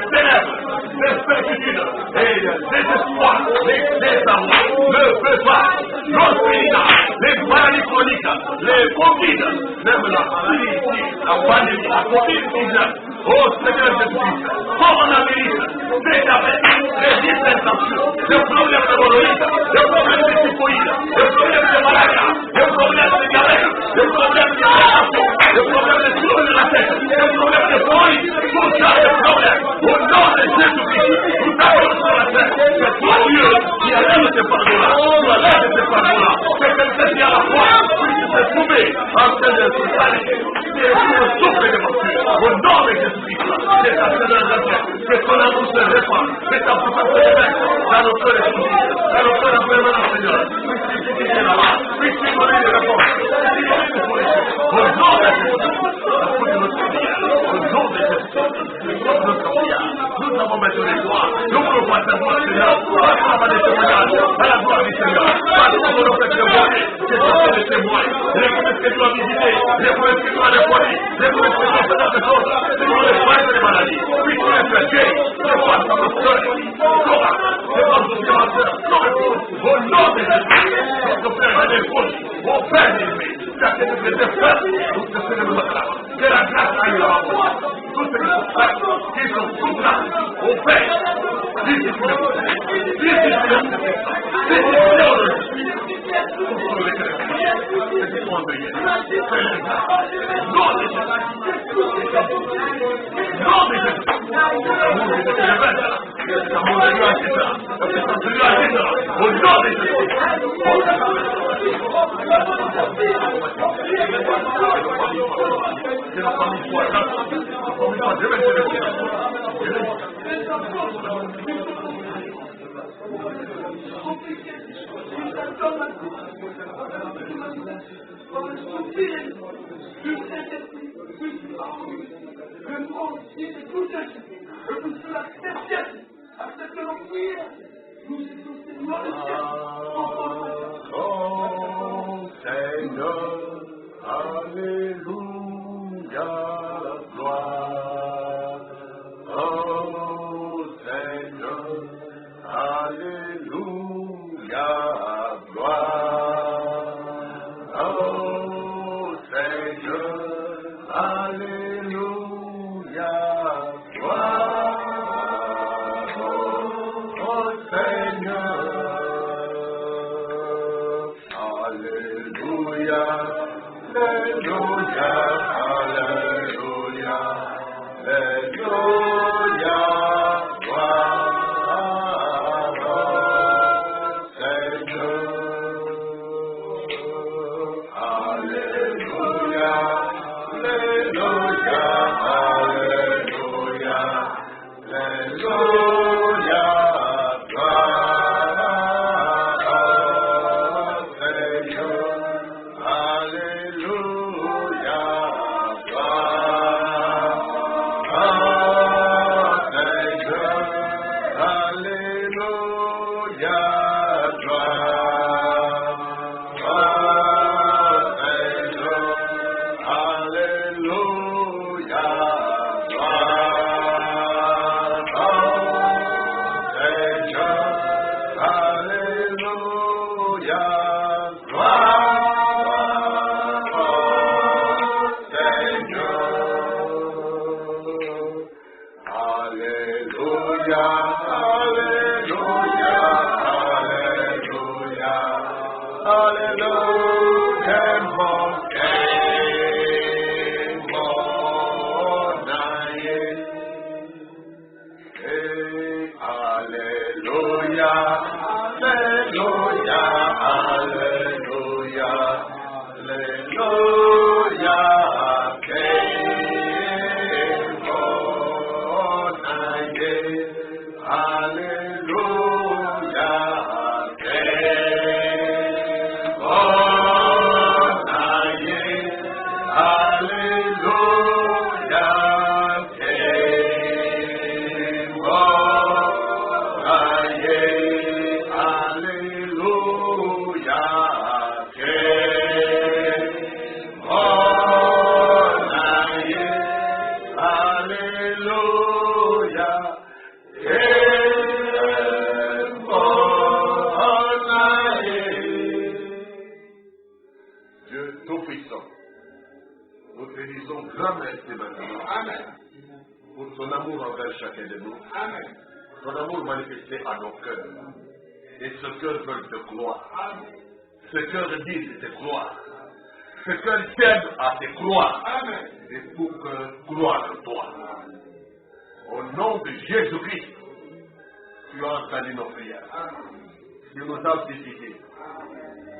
ténèbres, les certitudes, et les désespoirs, les désamours, le besoin, l'orphelinat, les maladies chroniques, les Covid, même la maladie ici, la pandémie, la Covid-19. Oh Seigneur Jésus-Christ, coronavirus, les diabètes, les hypertensions, les problèmes de l'hémorroïde, les problèmes de typhoïde, les problèmes de malaria, les problèmes de diabète, les problèmes de hypertension, les problèmes de troubles de la tête, les problèmes de folie, tout ça des problèmes. Au nom de Jésus-Christ, nous t'avons sur la terre, que toi Dieu, qui enlève ces fardeaux-là, tu enlèves ces fardeaux-là, que quelqu'un qui a la foi puisse se trouver en train de se salir, et pour souffler de mon Dieu. Au nom de Jésus-Christ, c'est ta Seigneur de terre, que ton nous se répand. Que ta puissance se révèle dans nos cœurs et dans nos cœurs en permanence, Seigneur. Puisse-tu là-bas. Puisse-tu donner des réponses. Au nom de Jésus. Au nom de Jésus. Nous avons besoin de toi. Nous voulons voir ta gloire, Seigneur. Pas de témoignages. À la gloire du Seigneur. Pas de volonté de témoigner. C'est sorti de témoins. Les promesses que tu as visitées. Les promesses que tu as défendues. Les promesses que tu as fait dans tes choses. C'est pour les soins des maladies. Puis tu les fais guérir. C'est pas dans notre cœur. C'est pas dans notre cœur. Au nom de Jésus. Notre Père est l'épouse. Mon Père aimé. Chacun de tes frères. Nous te célébrons là. Que la grâce aille là-bas pour toi. Tous ceux qui sont frères. Qui sont tous là. Au Père.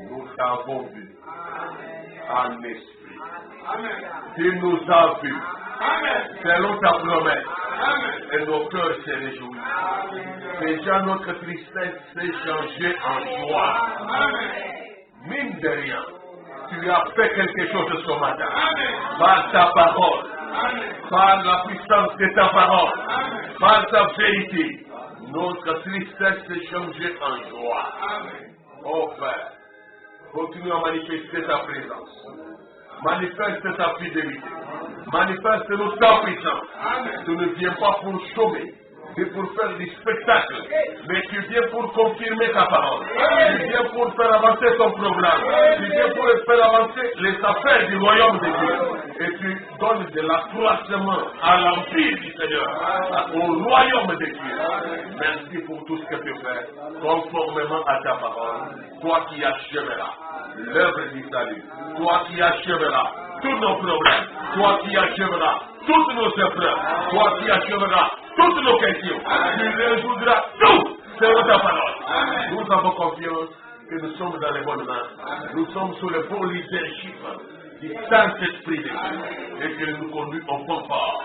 Nous t'avons vu en esprit. vérité. Tu nous as vus. Selon ta promesse. Et nos cœurs se réjouissent. Déjà notre tristesse s'est changée en joie. Mine de rien, tu as fait quelque chose ce matin. Par ta parole. Par la puissance de ta parole. Par ta vérité. Notre tristesse s'est changée en joie. Oh Père, continue à manifester ta présence. Manifeste ta fidélité. Manifeste-nous ta puissance. Tu ne viens pas pour chômer, mais pour faire du spectacle. Mais tu viens pour confirmer ta parole. Tu viens pour faire avancer ton programme. Tu viens pour faire avancer les affaires du royaume de Dieu. Et tu donnes de l'accroissement à l'empire du Seigneur, au royaume de Dieu. Merci pour tout ce que tu fais, conformément à ta parole. Toi qui achèveras l'œuvre du salut. Toi qui achèveras tous nos problèmes. Toi qui achèveras toutes nos épreuves. Toi qui achèveras toutes nos questions. Tu résoudras tout selon ta parole. Nous avons confiance que nous sommes dans les bonnes mains. Nous sommes sous le bon leadership du Saint-Esprit de Dieu. Et qu'il nous conduit au confort.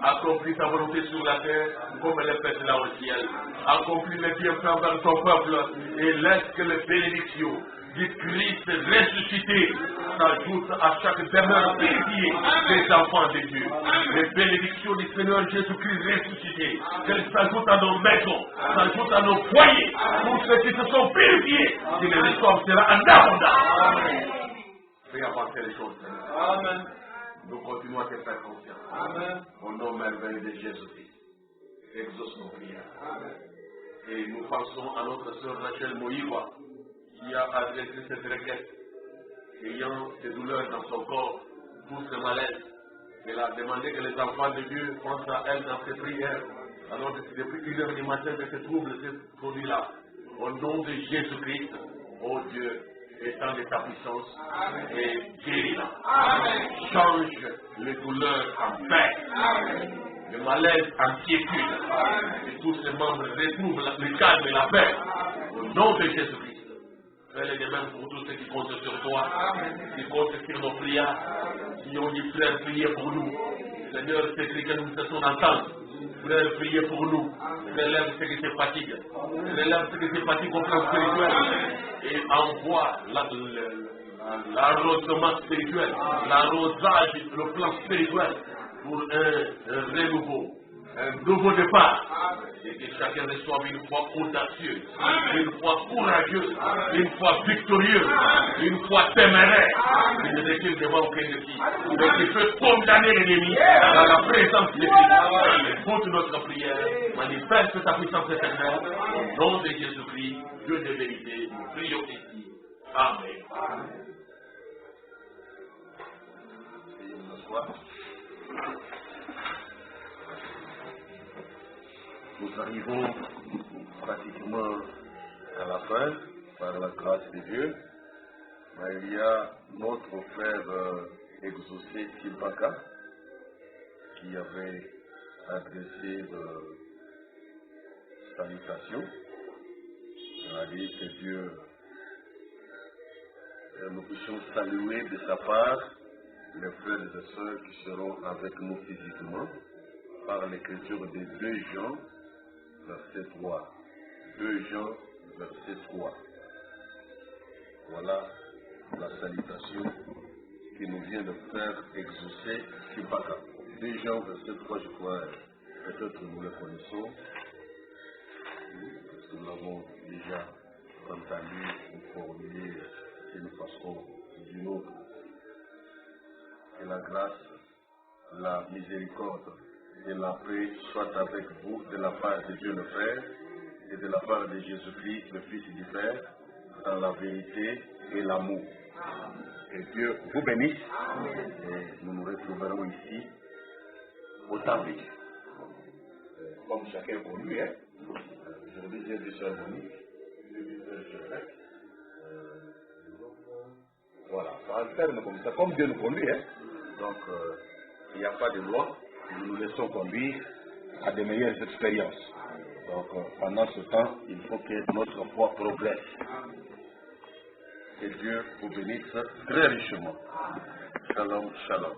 Accomplis ta volonté sur la terre comme elle est faite là au ciel. Accomplis les bienfaits envers ton peuple et laisse que les bénédictions du Christ ressuscité s'ajoute à chaque demeure purifiée des enfants de Dieu. Les bénédictions du Seigneur Jésus-Christ ressuscité, qu'elles s'ajoutent à nos maisons, s'ajoutent à nos foyers, pour ceux qui se sont purifiés, que le ressort sera en abondance. Fais avancer les choses. Amen. Nous continuons à te faire confiance. Amen. Au nom merveilleux de Jésus-Christ. Exauce nos prières. Amen. Et nous pensons à notre sœur Rachel Moïwa, qui a adressé cette requête, ayant des douleurs dans son corps, tout ce malaise. Elle a demandé que les enfants de Dieu pensent à elle dans ses prières, alors que c'est depuis 1h du matin que ce trouble s'est produit là. Au nom de Jésus-Christ, oh Dieu, étends de ta puissance et guéris-la. Change les douleurs en paix, le malaise en quiétude, et tous ces membres retrouvent le calme et la paix. Au nom de Jésus-Christ. Fais les mêmes pour tous ceux qui comptent sur toi, qui comptent sur nos prières, qui ont dit frère, priez pour nous. Seigneur, c'est écrit que nous cessons d'entendre. Frère, priez pour nous. Relève ceux qui se fatiguent. Relève ceux qui se fatiguent au plan spirituel. Et envoie l'arrosement spirituel, l'arrosage, le plan spirituel pour un renouveau. Un nouveau départ. Et que chacun reçoive une foi audacieuse, une foi courageuse, une foi victorieuse, une foi téméraire. Il ne recule devant aucun défi. Mais qui peut condamner l'ennemi dans la présence de Christ. Écoute notre prière, manifeste ta puissance éternelle. Au nom de Jésus-Christ, Dieu de vérité, nous prions ici. Amen. Nous arrivons pratiquement à la fin, par la grâce de Dieu. Mais il y a notre frère exaucé Sibaka qui avait adressé salutations. C'est-à-dire que Dieu, nous puissions saluer de sa part les frères et sœurs qui seront avec nous physiquement par l'écriture de 2 Jean, verset 3. 2 Jean, verset 3. Voilà la salutation qui nous vient de faire exaucer Sibaka. 2 Jean, verset 3, je crois, peut-être nous le connaissons. Nous l'avons déjà entendu ou formulé d'une façon ou d'une autre. Que la grâce, la miséricorde et la paix soient avec vous de la part de Dieu le Père et de la part de Jésus-Christ, le Fils du Père, dans la vérité et l'amour. Que Dieu vous bénisse et nous nous retrouverons ici au temps de Dieu. Comme chacun pour lui, hein. Aujourd'hui, j'ai du Sœur Monique, j'ai du Sœur Joseph. Voilà, ça alterne comme ça, comme Dieu nous conduit, hein. Donc, il n'y a pas de loi, nous nous laissons conduire à de meilleures expériences. Donc, pendant ce temps, il faut que notre foi progresse. Que Dieu vous bénisse très richement. Shalom, shalom.